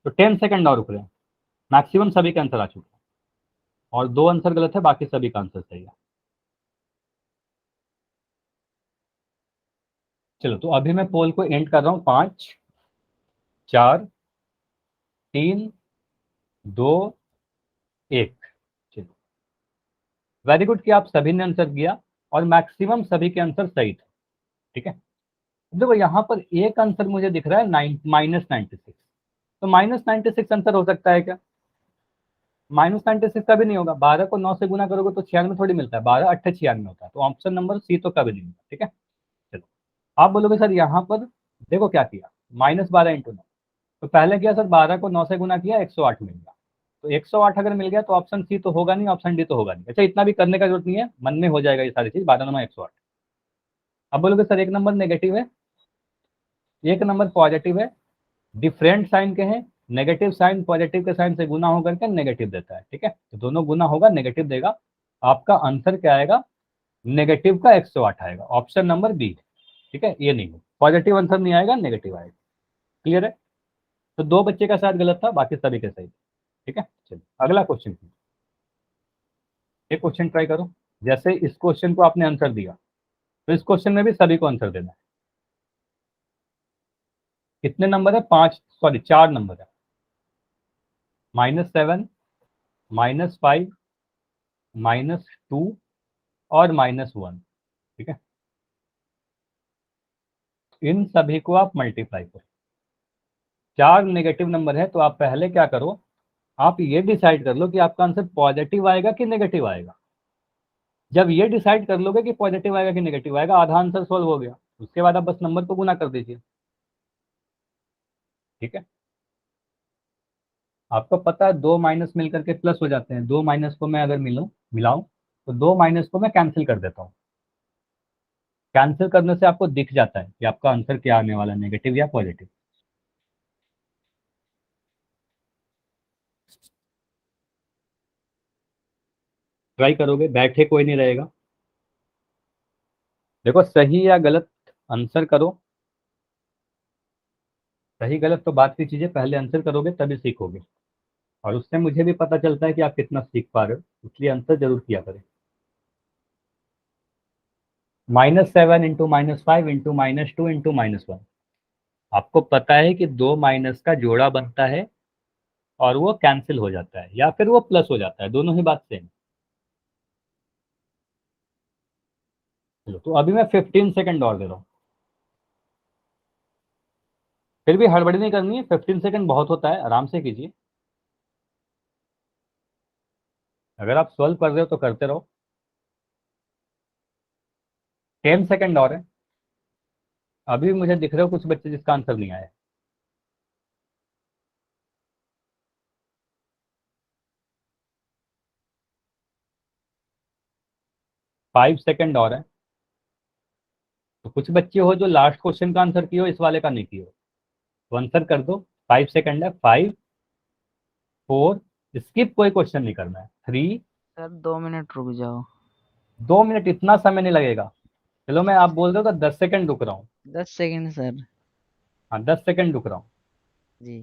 [SPEAKER 1] तो 10 सेकंड और रुक रहे हैं, मैक्सिमम सभी के आंसर आ चुके हैं और 2 आंसर गलत है, बाकी सभी का आंसर सही है। चलो तो अभी मैं पोल को एंड कर रहा हूँ। 5, 4, 3, 2, 1। चलो वेरी गुड कि आप सभी ने आंसर किया और मैक्सिमम सभी के आंसर सही थे, ठीक है। देखो यहाँ पर एक आंसर मुझे दिख रहा है -96, तो -96 आंसर हो सकता है क्या? -96 कभी नहीं होगा, 12 को 9 से गुना करोगे तो 96 थोड़ी मिलता है, 12 8 96 होता है, तो ऑप्शन नंबर सी तो कभी नहीं होगा, ठीक है। चलो आप बोलोगे सर यहाँ पर देखो क्या किया, -12 × 9, तो पहले किया सर 12 को 9 से गुना किया 108 मिल गया। तो 108 अगर मिल गया तो ऑप्शन सी तो होगा नहीं, ऑप्शन डी तो होगा नहीं। अच्छा इतना भी करने का जरूरत नहीं है, मन में हो जाएगा ये सारी चीज, 12 9 108। अब बोलोगे सर एक नंबर नेगेटिव है, एक नंबर पॉजिटिव है, डिफरेंट साइन के हैं, नेगेटिव साइन पॉजिटिव के साइन से गुना होकर के नेगेटिव देता है, ठीक है, तो दोनों गुना होगा नेगेटिव देगा। आपका आंसर क्या आएगा, नेगेटिव का 108 आएगा, ऑप्शन नंबर बी, ठीक है, ये नहीं हो, पॉजिटिव आंसर नहीं आएगा, नेगेटिव आएगा। क्लियर है? तो दो बच्चे का शायद गलत था, बाकी सभी के सही। ठीक है, चलिए अगला क्वेश्चन, एक क्वेश्चन ट्राई करो। जैसे इस क्वेश्चन को आपने आंसर दिया, तो इस क्वेश्चन में भी सभी को आंसर देना है। कितने नंबर है, 5 सॉरी 4 नंबर है, -7 -5 -2 और -1, ठीक है, इन सभी को आप मल्टीप्लाई करो। 4 नेगेटिव नंबर है, तो आप पहले क्या करो, आप ये डिसाइड कर लो कि आपका आंसर पॉजिटिव आएगा कि नेगेटिव आएगा। जब ये डिसाइड कर लोगे कि पॉजिटिव आएगा कि नेगेटिव आएगा, आधा आंसर सोल्व हो गया। उसके बाद आप बस नंबर को गुना कर दीजिए, ठीक है। आपको पता है दो माइनस मिलकर के प्लस हो जाते हैं, दो माइनस को मैं अगर मिलाऊं तो दो माइनस को मैं कैंसिल कर देता हूं। कैंसिल करने से आपको दिख जाता है कि आपका आंसर क्या आने वाला है, नेगेटिव या पॉजिटिव। ट्राई करोगे, बैठे कोई नहीं रहेगा। देखो सही या गलत आंसर करो, सही गलत तो बात की चीजें, पहले आंसर करोगे तभी सीखोगे, और उससे मुझे भी पता चलता है कि आप कितना सीख पा रहे हो, इसलिए आंसर जरूर किया करें। -7 इंटू -5 इंटू -2 इंटू -1, आपको पता है कि दो माइनस का जोड़ा बनता है और वो कैंसिल हो जाता है या फिर वो प्लस हो जाता है, दोनों ही बात सेम। चलो तो अभी मैं 15 सेकंड और दे रहा हूँ, फिर भी हड़बड़ी नहीं करनी है, 15 सेकंड बहुत होता है, आराम से कीजिए। अगर आप सॉल्व कर रहे हो तो करते रहो। 10 सेकंड और है। अभी मुझे दिख रहे हो कुछ बच्चे जिसका आंसर नहीं आया। 5 सेकंड और है। तो कुछ बच्चे हो जो लास्ट क्वेश्चन का आंसर किए हो, इस वाले का नहीं किए हो, तो आंसर कर दो। 5 सेकंड है, 5 4, स्किप कोई क्वेश्चन नहीं करना है, 3।
[SPEAKER 2] सर 2 मिनट रुक जाओ।
[SPEAKER 1] 2 मिनट इतना समय नहीं लगेगा। चलो मैं आप बोल रहे हो तो 10 सेकंड रुक रहा हूँ।
[SPEAKER 2] 10 सेकंड सर।
[SPEAKER 1] हाँ 10 सेकंड रुक रहा हूँ,
[SPEAKER 2] जी।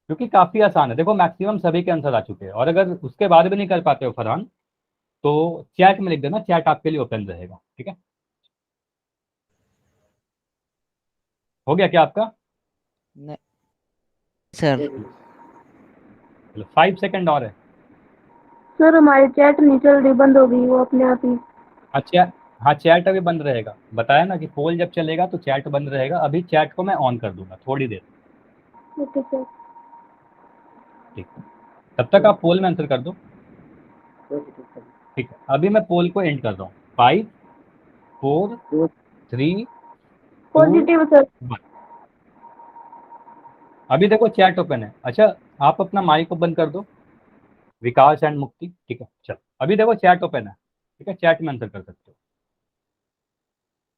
[SPEAKER 1] क्योंकि काफी आसान है। देखो मैक्सिमम सभी के आंसर आ चुके हैं, और अगर उसके बाद भी नहीं कर पाते हो फरहान, तो चैट में लिख देना, चैट आपके लिए ओपन रहेगा, ठीक है। हो गया क्या आपका?
[SPEAKER 2] न, सर।
[SPEAKER 1] चलो 5 सेकंड और है।
[SPEAKER 3] सर हमारी चैट नहीं चल रही, बंद हो गई वो अपने आप ही।
[SPEAKER 1] अच्छा, हाँ चैट अभी बंद रहेगा, बताया ना कि पोल जब चलेगा तो चैट बंद रहेगा। अभी चैट को मैं ऑन कर दूंगा थोड़ी देर,
[SPEAKER 3] ओके सर।
[SPEAKER 1] ठीक है, तब तक आप पोल में आंसर कर दो, ठीक है। अभी मैं पोल को एंड कर रहा हूँ, 5 4 3 2
[SPEAKER 3] पॉजिटिव सर।
[SPEAKER 1] 1। अभी देखो चैट ओपन है। अच्छा आप अपना माइक को बंद कर दो, विकास एंड मुक्ति, ठीक है। चलो अभी देखो चैट ओपन है, ठीक है, चैट में आंसर कर सकते हो,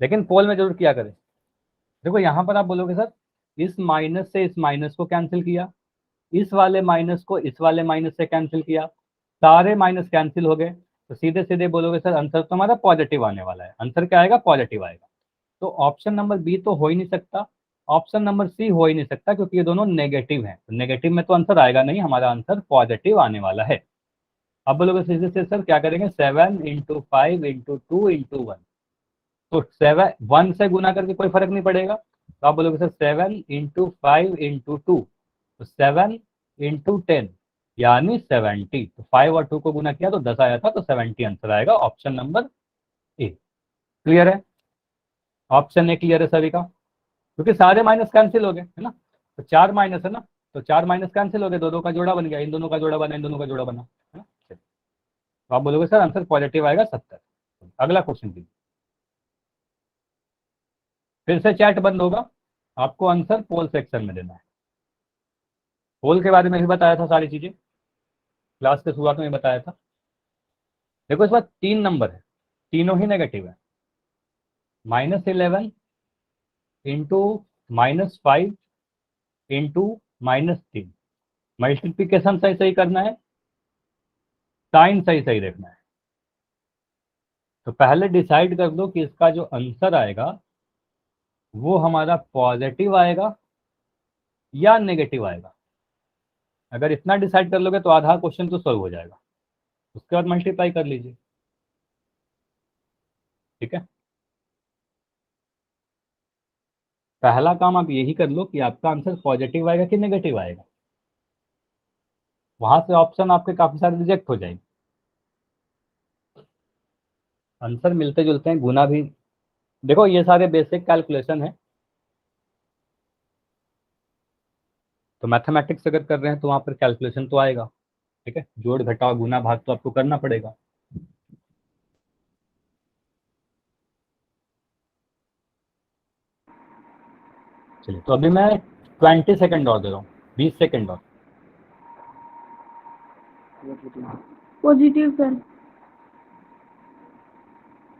[SPEAKER 1] लेकिन पोल में जरूर किया करें। देखो यहाँ पर आप बोलोगे सर इस माइनस से इस माइनस को कैंसिल किया, इस वाले माइनस को इस वाले माइनस से कैंसिल किया, सारे माइनस कैंसिल हो गए, तो सीधे सीधे बोलोगे सर आंसर तो हमारा पॉजिटिव आने वाला है। आंसर क्या आएगा, पॉजिटिव आएगा। तो ऑप्शन नंबर बी तो हो ही नहीं सकता, ऑप्शन नंबर सी हो ही नहीं सकता, क्योंकि ये दोनों नेगेटिव हैं, तो नेगेटिव में तो आंसर आएगा नहीं, हमारा आंसर पॉजिटिव आने वाला है। अब बोलोगे सीधे से सर क्या करेंगे, 7 इंटू 5 इंटू 2 इंटू 1, तो 7 1 से गुना करके कोई फर्क नहीं पड़ेगा, तो आप बोलोगे सर 7 इंटू 5 इंटू 2, तो 7 इंटू 10 यानी 70, तो 5 और 2 को गुना किया तो 10 आया था, तो 70 आंसर आएगा, ऑप्शन नंबर ए। क्लियर है? ऑप्शन ए क्लियर है सभी का, क्योंकि सारे माइनस कैंसिल हो गए है ना, तो 4 माइनस है ना, तो 4 माइनस कैंसिल हो गए, दो दो का जोड़ा बन गया, इन दोनों का जोड़ा बना, इन दोनों का जोड़ा बना, है ना। चलिए, तो आप बोलोगे सर आंसर पॉजिटिव आएगा 70। अगला क्वेश्चन कीजिए, फिर से चैट बंद होगा, आपको आंसर पोल सेक्शन में देना है। पोल के बारे में भी बताया था, सारी चीजें क्लास के शुरुआत में बताया था। देखो इस बार 3 नंबर है, तीनों ही नेगेटिव है। -11 इंटू -5 इंटू -3। मल्टीप्लीकेशन सही सही करना है, साइन सही सही देखना है। तो पहले डिसाइड कर दो कि इसका जो आंसर आएगा वो हमारा पॉजिटिव आएगा या नेगेटिव आएगा। अगर इतना डिसाइड कर लोगे तो आधा क्वेश्चन तो सॉल्व हो जाएगा। उसके बाद मल्टीप्लाई कर लीजिए, ठीक है। पहला काम आप यही कर लो कि आपका आंसर पॉजिटिव आएगा कि नेगेटिव आएगा। वहां से ऑप्शन आपके काफी सारे रिजेक्ट हो जाएंगे। आंसर मिलते जुलते हैं, गुना भी। देखो ये सारे बेसिक कैलकुलेशन है, तो मैथमेटिक्स अगर कर रहे हैं तो वहां पर कैलकुलेशन तो आएगा, ठीक है। जोड़ घटाव गुना भाग तो आपको करना पड़ेगा। चलिए, तो अभी मैं 20 सेकंड और दे रहा हूँ, 20 सेकंड और।
[SPEAKER 3] Positive sir.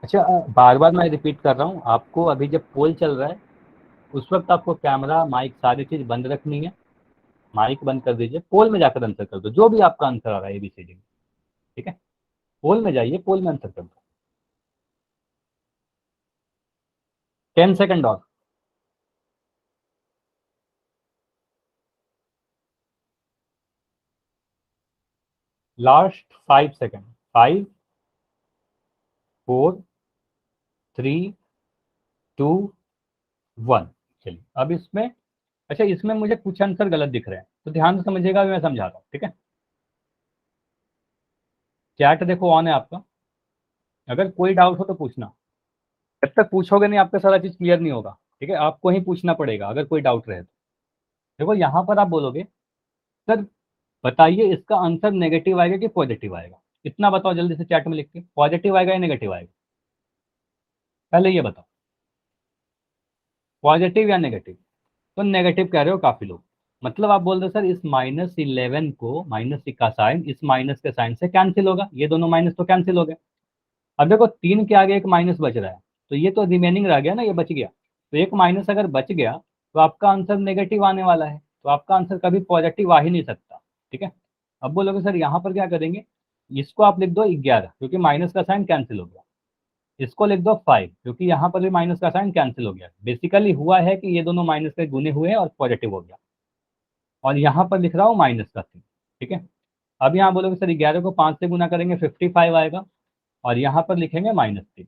[SPEAKER 1] अच्छा, बार बार मैं रिपीट कर रहा हूँ आपको, अभी जब पोल चल रहा है उस वक्त आपको कैमरा माइक सारी चीज बंद रखनी है। माइक बंद कर दीजिए, पोल में जाकर आंसर कर दो, जो भी आपका आंसर आ रहा है ABCD में, ठीक है। पोल में जाइए, पोल में आंसर कर दो। 10 सेकंड और। Last 5 second. 5 4 3 2 1। चलिए अब इसमें, अच्छा इसमें मुझे कुछ आंसर गलत दिख रहे हैं, तो ध्यान से समझिएगा, मैं समझा रहा हूँ, ठीक है। चैट देखो ऑन है आपका, अगर कोई डाउट हो तो पूछना। जब तक पूछोगे नहीं आपका सारा चीज क्लियर नहीं होगा, ठीक है। आपको ही पूछना पड़ेगा अगर कोई डाउट रहे तो। देखो यहाँ पर आप बोलोगे सर बताइए इसका आंसर नेगेटिव आएगा कि पॉजिटिव आएगा। इतना बताओ जल्दी से चैट में लिख के, पॉजिटिव आएगा या नेगेटिव आएगा, पहले ये बताओ। पॉजिटिव या नेगेटिव? तो नेगेटिव कह रहे हो काफी लोग। मतलब आप बोल रहे हो सर इस -11 को, माइनस का साइन इस माइनस के साइन से कैंसिल होगा, ये दोनों माइनस तो कैंसिल हो गए। अब देखो 3 के आगे एक माइनस बच रहा है, तो ये तो रिमेनिंग रह गया ना, ये बच गया। तो एक माइनस अगर बच गया तो आपका आंसर नेगेटिव आने वाला है, तो आपका आंसर कभी पॉजिटिव आ ही नहीं सकता, ठीक है। अब बोलोगे सर यहाँ पर क्या करेंगे, इसको आप लिख दो 11 क्योंकि माइनस का साइन कैंसिल हो गया। इसको लिख दो 5 क्योंकि यहाँ पर भी माइनस का साइन कैंसिल हो गया। बेसिकली हुआ है कि ये दोनों माइनस के गुने हुए हैं और पॉजिटिव हो गया। और यहाँ पर लिख रहा हूँ माइनस का 3, ठीक है। अब यहाँ बोलोगे सर 11 को 5 से गुना करेंगे 55 आएगा, और यहाँ पर लिखेंगे -3।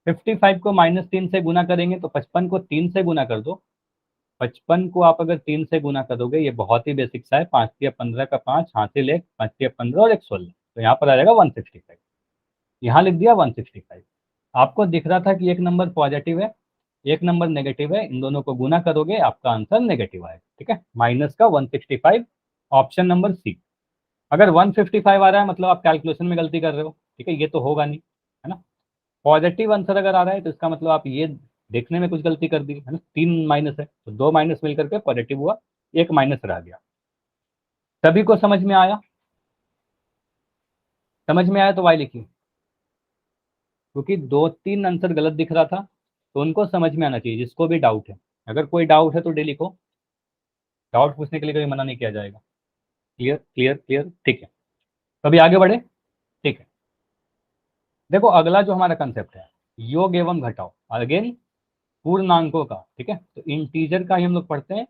[SPEAKER 1] 55 को -3 से गुना करेंगे तो 55 को 3 से गुना कर दो। 55 को आप अगर 3 से गुना करोगे, ये बहुत ही बेसिक सा है, 5 या 15 का 5 हासिल 1, 5 या 15 और 1 16, तो यहाँ पर आ जाएगा 165। यहाँ लिख दिया 165। आपको दिख रहा था कि एक नंबर पॉजिटिव है एक नंबर नेगेटिव है, इन दोनों को गुना करोगे आपका आंसर नेगेटिव आएगा, ठीक है। माइनस का 165, ऑप्शन नंबर सी। अगर 155 आ रहा है मतलब आप कैलकुलेशन में गलती कर रहे हो, ठीक है, ये तो होगा नहीं, है ना। पॉजिटिव आंसर अगर आ रहा है तो इसका मतलब आप ये देखने में कुछ गलती कर दी, है ना। 3 माइनस है तो 2 माइनस मिलकर के पॉजिटिव हुआ, एक माइनस रह गया। सभी को समझ में आया? समझ में आया तो वाई लिखिए, क्योंकि 2-3 आंसर गलत दिख रहा था, तो उनको समझ में आना चाहिए जिसको भी डाउट है। अगर कोई डाउट है तो डेली को डाउट पूछने के लिए कभी मना नहीं किया जाएगा। क्लियर क्लियर क्लियर, ठीक है। तो अभी आगे बढ़े, ठीक है। देखो अगला जो हमारा कंसेप्ट है, योग एवं घटाओ, अगेन पूर्णांकों का, ठीक है। तो इंटीजर का ही हम लोग पढ़ते हैं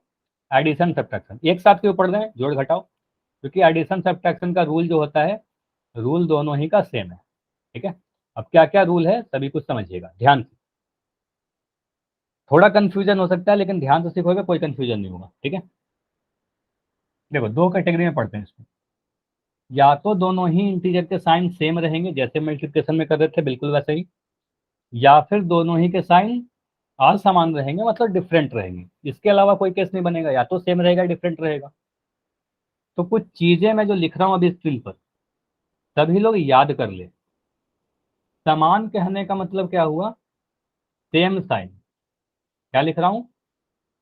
[SPEAKER 1] एडिशन सब्ट्रैक्शन, एक साथ क्यों पढ़ रहे हैं जोड़ घटाओ, क्योंकि एडिशन सब्ट्रैक्शन का रूल जो होता है, रूल दोनों ही का सेम है, ठीक है। अब क्या क्या रूल है सभी कुछ समझिएगा ध्यान से। थोड़ा कंफ्यूजन हो सकता है लेकिन ध्यान से सीखोगे कोई कंफ्यूजन नहीं होगा, ठीक है। देखो दो कैटेगरी में पढ़ते हैं इसको, या तो दोनों ही इंटीजर के साइन सेम रहेंगे जैसे मल्टीप्लिकेशन में कर रहे थे बिल्कुल वैसे ही, या फिर दोनों ही के साइन असमान रहेंगे मतलब डिफरेंट रहेंगे। इसके अलावा कोई केस नहीं बनेगा, या तो सेम रहेगा डिफरेंट रहेगा। तो कुछ चीजें मैं जो लिख रहा हूं अभी स्क्रीन पर, सभी लोग याद कर ले। समान कहने का मतलब क्या हुआ, सेम साइन। क्या लिख रहा हूं,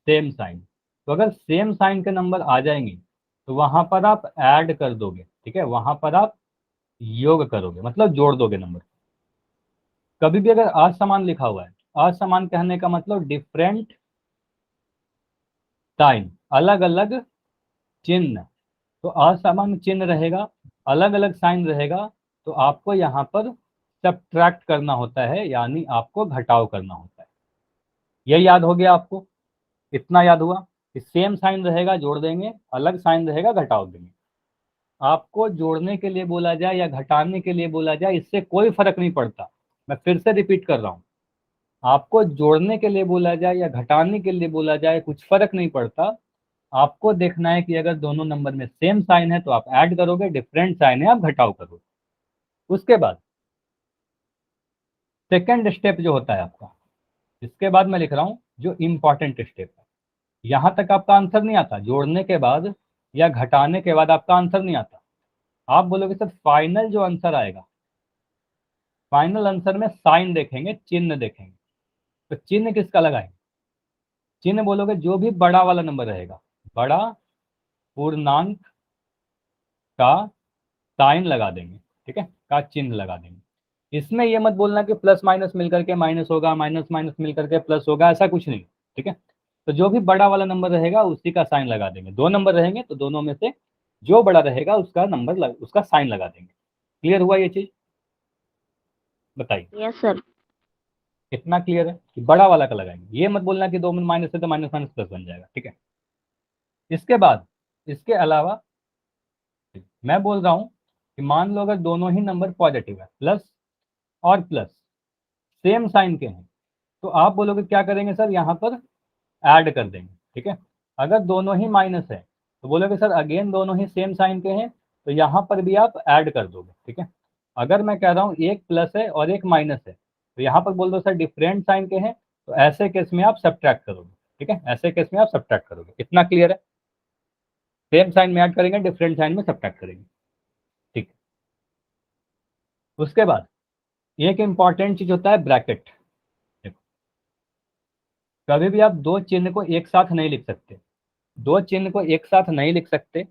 [SPEAKER 1] सेम साइन। तो अगर सेम साइन के नंबर आ जाएंगे तो वहां पर आप ऐड कर दोगे, ठीक है, वहां पर आप योग करोगे, मतलब जोड़ दोगे नंबर। कभी भी अगर असमान लिखा हुआ है, असमान कहने का मतलब डिफरेंट साइन, अलग अलग चिन्ह, तो असमान चिन्ह रहेगा, अलग अलग साइन रहेगा, तो आपको यहाँ पर सब्ट्रैक्ट करना होता है, यानी आपको घटाव करना होता है। ये याद हो गया आपको? इतना याद हुआ कि सेम साइन रहेगा जोड़ देंगे, अलग साइन रहेगा घटाव देंगे। आपको जोड़ने के लिए बोला जाए या घटाने के लिए बोला जाए, इससे कोई फर्क नहीं पड़ता। मैं फिर से रिपीट कर रहा हूँ, आपको जोड़ने के लिए बोला जाए या घटाने के लिए बोला जाए, कुछ फर्क नहीं पड़ता। आपको देखना है कि अगर दोनों नंबर में सेम साइन है तो आप ऐड करोगे, डिफरेंट साइन है आप घटाव करोगे। उसके बाद सेकंड स्टेप जो होता है आपका, इसके बाद मैं लिख रहा हूं जो इंपॉर्टेंट स्टेप है। यहां तक आपका आंसर नहीं आता, जोड़ने के बाद या घटाने के बाद आपका आंसर नहीं आता। आप बोलोगे सर फाइनल जो आंसर आएगा, फाइनल आंसर में साइन देखेंगे, चिन्ह देखेंगे। तो चिन्ह किसका लगाएंगे? चिन्ह बोलोगे जो भी बड़ा वाला नंबर रहेगा, बड़ा पूर्णांक का साइन लगा देंगे, ठीक है, का चिन्ह लगा देंगे। इसमें ये मत बोलना कि प्लस माइनस मिलकर के माइनस होगा, माइनस माइनस मिलकर के प्लस होगा, ऐसा कुछ नहीं, ठीक है। तो जो भी बड़ा वाला नंबर रहेगा उसी का साइन लगा देंगे। दो नंबर रहेंगे तो दोनों में से जो बड़ा रहेगा उसका उसका साइन लगा देंगे। क्लियर हुआ ये चीज? बताइए।
[SPEAKER 3] Yes sir.
[SPEAKER 1] कितना क्लियर है कि बड़ा वाला का लगाएंगे? ये मत बोलना कि दो में माइनस है तो माइनस माइनस प्लस बन जाएगा, ठीक है। इसके बाद इसके अलावा मैं बोल रहा हूं कि मान लो अगर दोनों ही नंबर पॉजिटिव है, प्लस और प्लस सेम साइन के हैं, तो आप बोलोगे क्या करेंगे सर, यहाँ पर ऐड कर देंगे, ठीक है। अगर दोनों ही माइनस है तो बोलोगे सर अगेन दोनों ही सेम साइन के हैं, तो यहाँ पर भी आप ऐड कर दोगे, ठीक है। अगर मैं कह रहा हूँ एक प्लस है और एक माइनस है, तो यहाँ पर बोल दो सर डिफरेंट साइन के हैं, तो ऐसे केस में आप सब्ट्रैक्ट करोगे, ठीक है, ऐसे केस में आप सब्ट्रैक्ट करोगे। इतना क्लियर है? सेम साइन में ऐड करेंगे, डिफरेंट साइन में सब्ट्रैक्ट करेंगे, ठीक है। उसके बाद एक इंपॉर्टेंट चीज होता है ब्रैकेट। देखो, कभी भी आप दो चिन्ह को एक साथ नहीं लिख सकते, दो चिन्ह को एक साथ नहीं लिख सकते,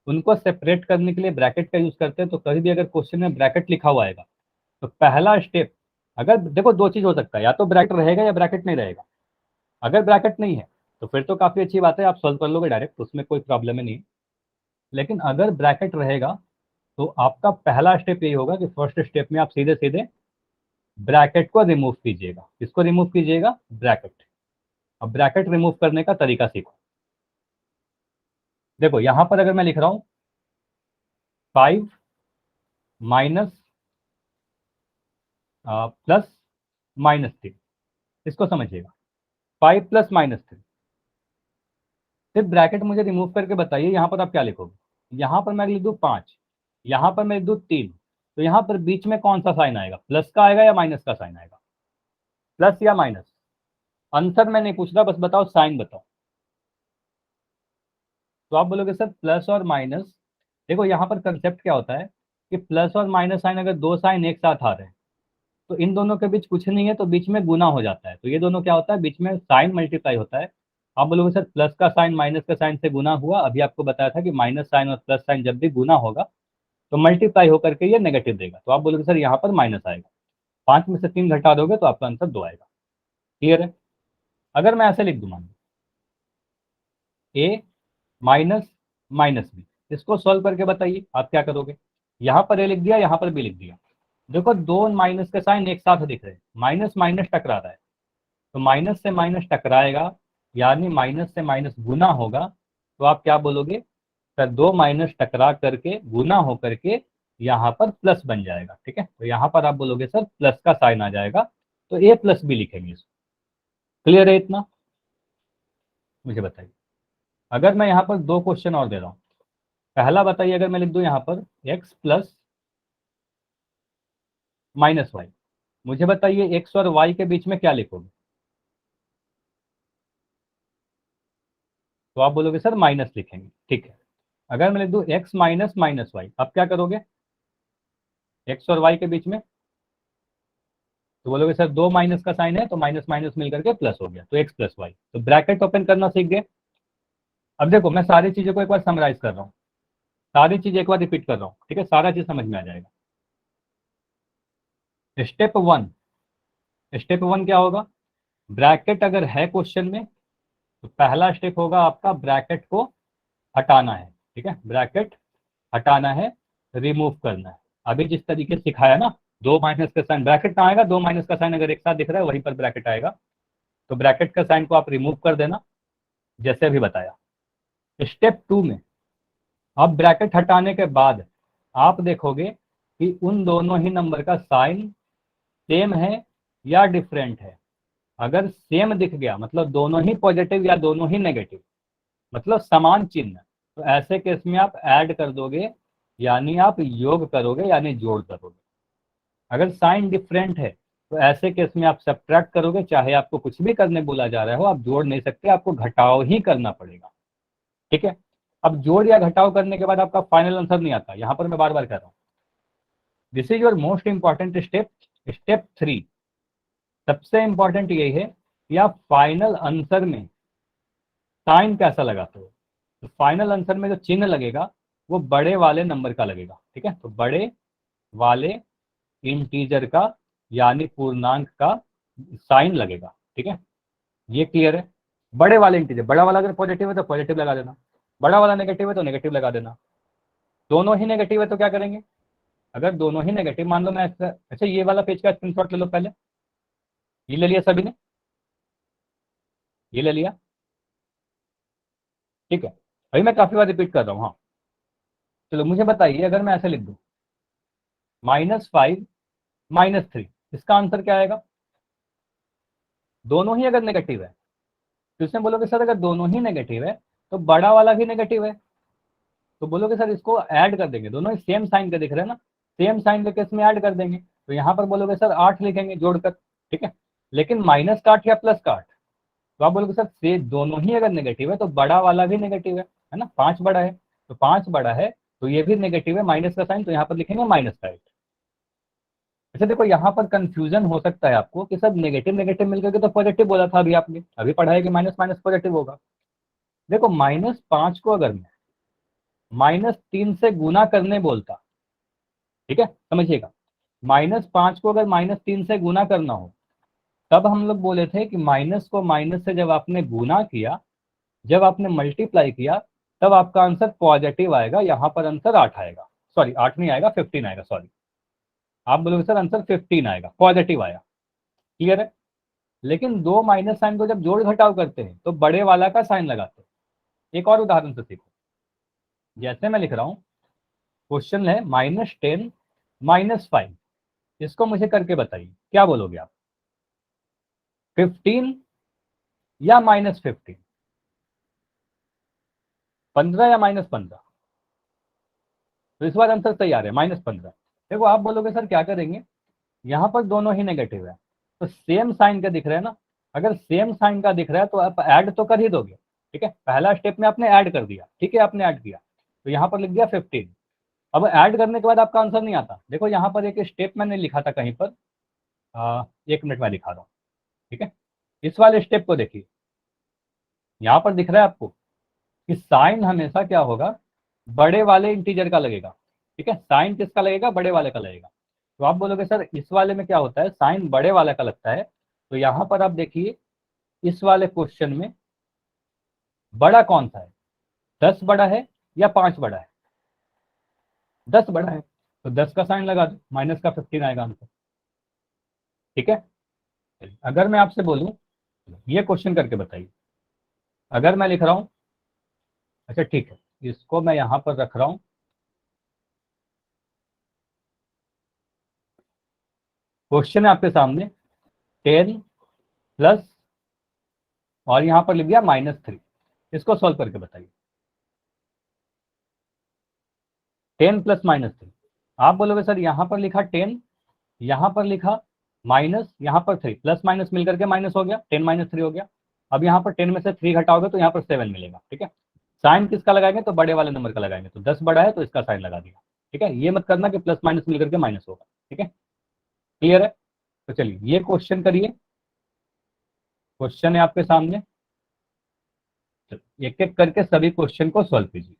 [SPEAKER 1] उनको सेपरेट करने के लिए ब्रैकेट का यूज करते हैं। तो कभी भी अगर क्वेश्चन में ब्रैकेट लिखा हुआ आएगा तो पहला स्टेप, अगर देखो दो चीज हो सकता है, या तो ब्रैकेट रहेगा या ब्रैकेट नहीं रहेगा। अगर ब्रैकेट नहीं है तो फिर तो काफी अच्छी बात है, आप सॉल्व कर लोगे डायरेक्ट, उसमें कोई प्रॉब्लम ही नहीं। लेकिन अगर ब्रैकेट रहेगा तो आपका पहला स्टेप यही होगा कि फर्स्ट स्टेप में आप सीधे सीधे ब्रैकेट को रिमूव कीजिएगा। किसको रिमूव कीजिएगा? ब्रैकेट। अब ब्रैकेट रिमूव करने का तरीका सीखो। देखो यहां पर अगर मैं लिख रहा हूं 5 माइनस प्लस -3, इसको समझिएगा, 5 प्लस -3। फिर ब्रैकेट मुझे रिमूव करके बताइए यहाँ पर आप क्या लिखोगे। यहाँ पर मैं लिख दूँ 5, यहाँ पर मैं लिख दूँ 3, तो यहाँ पर बीच में कौन सा साइन आएगा? प्लस का आएगा या माइनस का साइन आएगा? प्लस या माइनस? आंसर मैं नहीं पूछ रहा, बस बताओ साइन बताओ। तो आप बोलोगे सर प्लस और माइनस। देखो यहाँ पर कंसेप्ट क्या होता है कि प्लस और माइनस साइन, अगर दो साइन एक साथ आ रहे हैं तो इन दोनों के बीच कुछ नहीं है, तो बीच में गुना हो जाता है। तो ये दोनों क्या होता है, बीच में साइन मल्टीप्लाई होता है। आप बोलोगे सर प्लस का साइन माइनस का साइन से गुना हुआ, अभी आपको बताया था कि माइनस साइन और प्लस साइन जब भी गुना होगा तो मल्टीप्लाई होकर के ये नेगेटिव देगा। तो आप बोलोगे सर यहाँ पर माइनस आएगा, 5 में से 3 घटा दोगे तो आपका आंसर 2 आएगा। क्लियर है? अगर मैं ऐसे लिख दूँ, मान ए माइनस माइनस बी, इसको सॉल्व करके बताइए आप क्या करोगे। यहाँ पर ए लिख दिया, यहाँ पर बी लिख दिया। देखो दो माइनस के साइन एक साथ दिख रहे हैं, माइनस माइनस टकरा रहा है, तो माइनस से माइनस टकराएगा, यानी माइनस से माइनस गुना होगा। तो आप क्या बोलोगे सर, दो माइनस टकरा करके गुना हो करके यहाँ पर प्लस बन जाएगा, ठीक है। तो यहाँ पर आप बोलोगे सर प्लस का साइन आ जाएगा, तो ए प्लस बी लिखेंगे इसको। क्लियर है इतना? मुझे बताइए। अगर मैं यहाँ पर दो क्वेश्चन और दे रहा हूँ, पहला बताइए, अगर मैं लिख दूँ यहाँ पर x प्लस माइनस वाई, मुझे बताइए x और y के बीच में क्या लिखोगे? तो आप बोलोगे सर माइनस लिखेंगे, ठीक है। अगर मैं लिख दूँ x माइनस माइनस वाई, आप क्या करोगे? x और y के बीच में तो बोलोगे सर 2 माइनस का साइन है तो माइनस माइनस मिल करके प्लस हो गया, तो x प्लस वाई। तो ब्रैकेट ओपन करना सीख गए। अब देखो मैं सारी चीजों को एक बार समराइज कर रहा हूँ, सारी चीज एक बार रिपीट कर रहा हूँ, ठीक है, सारा चीज समझ में आ जाएगा। स्टेप वन, स्टेप वन क्या होगा, ब्रैकेट अगर है क्वेश्चन में तो पहला स्टेप होगा आपका ब्रैकेट को हटाना है, ठीक है, ब्रैकेट हटाना है, रिमूव करना है। अभी जिस तरीके से सिखाया ना, 2 माइनस का साइन ब्रैकेट कहाँ आएगा, 2 माइनस का साइन अगर एक साथ दिख रहा है वहीं पर ब्रैकेट आएगा, तो ब्रैकेट का साइन को आप रिमूव कर देना जैसे अभी बताया। स्टेप टू में अब ब्रैकेट हटाने के बाद आप देखोगे कि उन दोनों ही नंबर का साइन सेम है या डिफरेंट है। अगर सेम दिख गया मतलब दोनों ही पॉजिटिव या दोनों ही नेगेटिव, मतलब समान चिन्ह, तो ऐसे केस में आप ऐड कर दोगे, यानी आप योग करोगे यानी जोड़ करोगे। अगर साइन डिफरेंट है तो ऐसे केस में आप सब्ट्रैक्ट करोगे, चाहे आपको कुछ भी करने बोला जा रहा हो आप जोड़ नहीं सकते, आपको घटाव ही करना पड़ेगा, ठीक है। अब जोड़ या घटाव करने के बाद आपका फाइनल आंसर नहीं आता, यहां पर मैं बार बार कह रहा हूं, this is your most important step. Step 3 सबसे इंपॉर्टेंट यही है कि आप फाइनल आंसर में साइन कैसा लगाते हो। तो फाइनल आंसर में जो चिन्ह लगेगा वो बड़े वाले नंबर का लगेगा, ठीक है, तो बड़े वाले इंटीजर का यानी पूर्णांक का साइन लगेगा, ठीक है, ये क्लियर है। बड़े वाले इंटीजर, बड़ा वाला अगर पॉजिटिव है तो पॉजिटिव लगा देना, बड़ा वाला नेगेटिव है तो नेगेटिव लगा देना। दोनों ही नेगेटिव है तो क्या करेंगे, अगर दोनों ही नेगेटिव, मान लो मैं अच्छा ये वाला पेज का स्क्रीनशॉट ले लो पहले, ये ले लिया सभी ने, ये ले लिया, ठीक है। अभी मैं काफी बार रिपीट कर रहा हूँ, हाँ चलो मुझे बताइए, अगर मैं ऐसे लिख दूं -5 -3, इसका आंसर क्या आएगा। दोनों ही अगर नेगेटिव है तो इसमें बोलोगे सर अगर दोनों ही नेगेटिव है तो बड़ा वाला भी नेगेटिव है, तो बोलोगे सर इसको ऐड कर देंगे, दोनों ही सेम साइन का दिख रहे हैं ना, सेम साइन के केस में ऐड कर देंगे, तो यहाँ पर बोलोगे सर 8 लिखेंगे जोड़कर, ठीक है। लेकिन माइनस का 8 या प्लस का 8, तो आप बोलोगे सर से दोनों ही अगर नेगेटिव है तो बड़ा वाला भी नेगेटिव है ना, 5 बड़ा है तो 5 बड़ा है तो ये भी नेगेटिव है, माइनस का साइन, तो यहाँ पर लिखेंगे माइनस का 8। अच्छा देखो यहाँ पर कंफ्यूजन हो सकता है आपको कि सर नेगेटिव नेगेटिव मिलकर के तो पॉजिटिव बोला था अभी आपने, अभी पढ़ा है कि माइनस माइनस पॉजिटिव होगा। देखो -5 को अगर मैं -3 से गुना करने बोलता, ठीक है समझिएगा, -5 को अगर -3 से गुना करना हो तब हम लोग बोले थे कि माइनस को माइनस से जब आपने गुना किया, जब आपने मल्टीप्लाई किया तब आपका आंसर पॉजिटिव आएगा, यहाँ पर आंसर 8 आएगा, सॉरी 8 नहीं आएगा 15 आएगा, सॉरी आप बोलोगे सर आंसर 15 आएगा, पॉजिटिव आया, क्लियर है। लेकिन दो माइनस साइन को जब जोड़ घटाव करते हैं तो बड़े वाला का साइन लगाते हैं। एक और उदाहरण से सीखो, जैसे मैं लिख रहा हूं क्वेश्चन है -10 -5, इसको मुझे करके बताइए क्या बोलोगे आप, 15 या -15, 15 या -15, तो इस बार आंसर तैयार है -15। देखो आप बोलोगे सर क्या करेंगे, यहाँ पर दोनों ही नेगेटिव है तो सेम साइन का दिख रहा है ना, अगर सेम साइन का दिख रहा है तो आप ऐड तो कर ही दोगे, ठीक है, पहला स्टेप में आपने ऐड कर दिया, ठीक है, आपने ऐड किया तो यहाँ पर लिख दिया 15। अब ऐड करने के बाद आपका आंसर नहीं आता, देखो यहाँ पर एक स्टेप मैंने लिखा था कहीं पर, 1 मिनट में दिखा रहा हूँ, ठीक है, इस वाले स्टेप को देखिए, यहाँ पर दिख रहा है आपको कि साइन हमेशा क्या होगा, बड़े वाले इंटीजर का लगेगा, ठीक है, साइन किसका लगेगा, बड़े वाले का लगेगा। तो आप बोलोगे सर इस वाले में क्या होता है, साइन बड़े वाले का लगता है, तो यहाँ पर आप देखिए इस वाले क्वेश्चन में बड़ा कौन सा है, 10 बड़ा है या 5 बड़ा है, 10 बड़ा है तो 10 का साइन लगा दो, माइनस का 15 आएगा आंसर, ठीक है। अगर मैं आपसे बोलूं ये क्वेश्चन करके बताइए, अगर मैं लिख रहा हूं, अच्छा ठीक है इसको मैं यहां पर रख रहा हूं, क्वेश्चन है आपके सामने 10 प्लस और यहां पर लिख दिया -3, इसको सॉल्व करके बताइए, 10 प्लस -3, आप बोलोगे सर यहाँ पर लिखा 10, यहाँ पर लिखा माइनस, यहाँ पर 3, प्लस माइनस मिलकर के माइनस हो गया, 10 -3 हो गया। अब यहाँ पर 10 में से 3 घटाओगे तो यहाँ पर 7 मिलेगा, ठीक है। साइन किसका लगाएंगे, तो बड़े वाले नंबर का लगाएंगे, तो 10 बड़ा है तो इसका साइन लगा दिया, ठीक है। ये मत करना कि प्लस माइनस मिलकर के माइनस होगा, ठीक है, क्लियर है। तो चलिए ये क्वेश्चन करिए, क्वेश्चन है आपके सामने, एक एक करके सभी क्वेश्चन को सॉल्व कीजिए।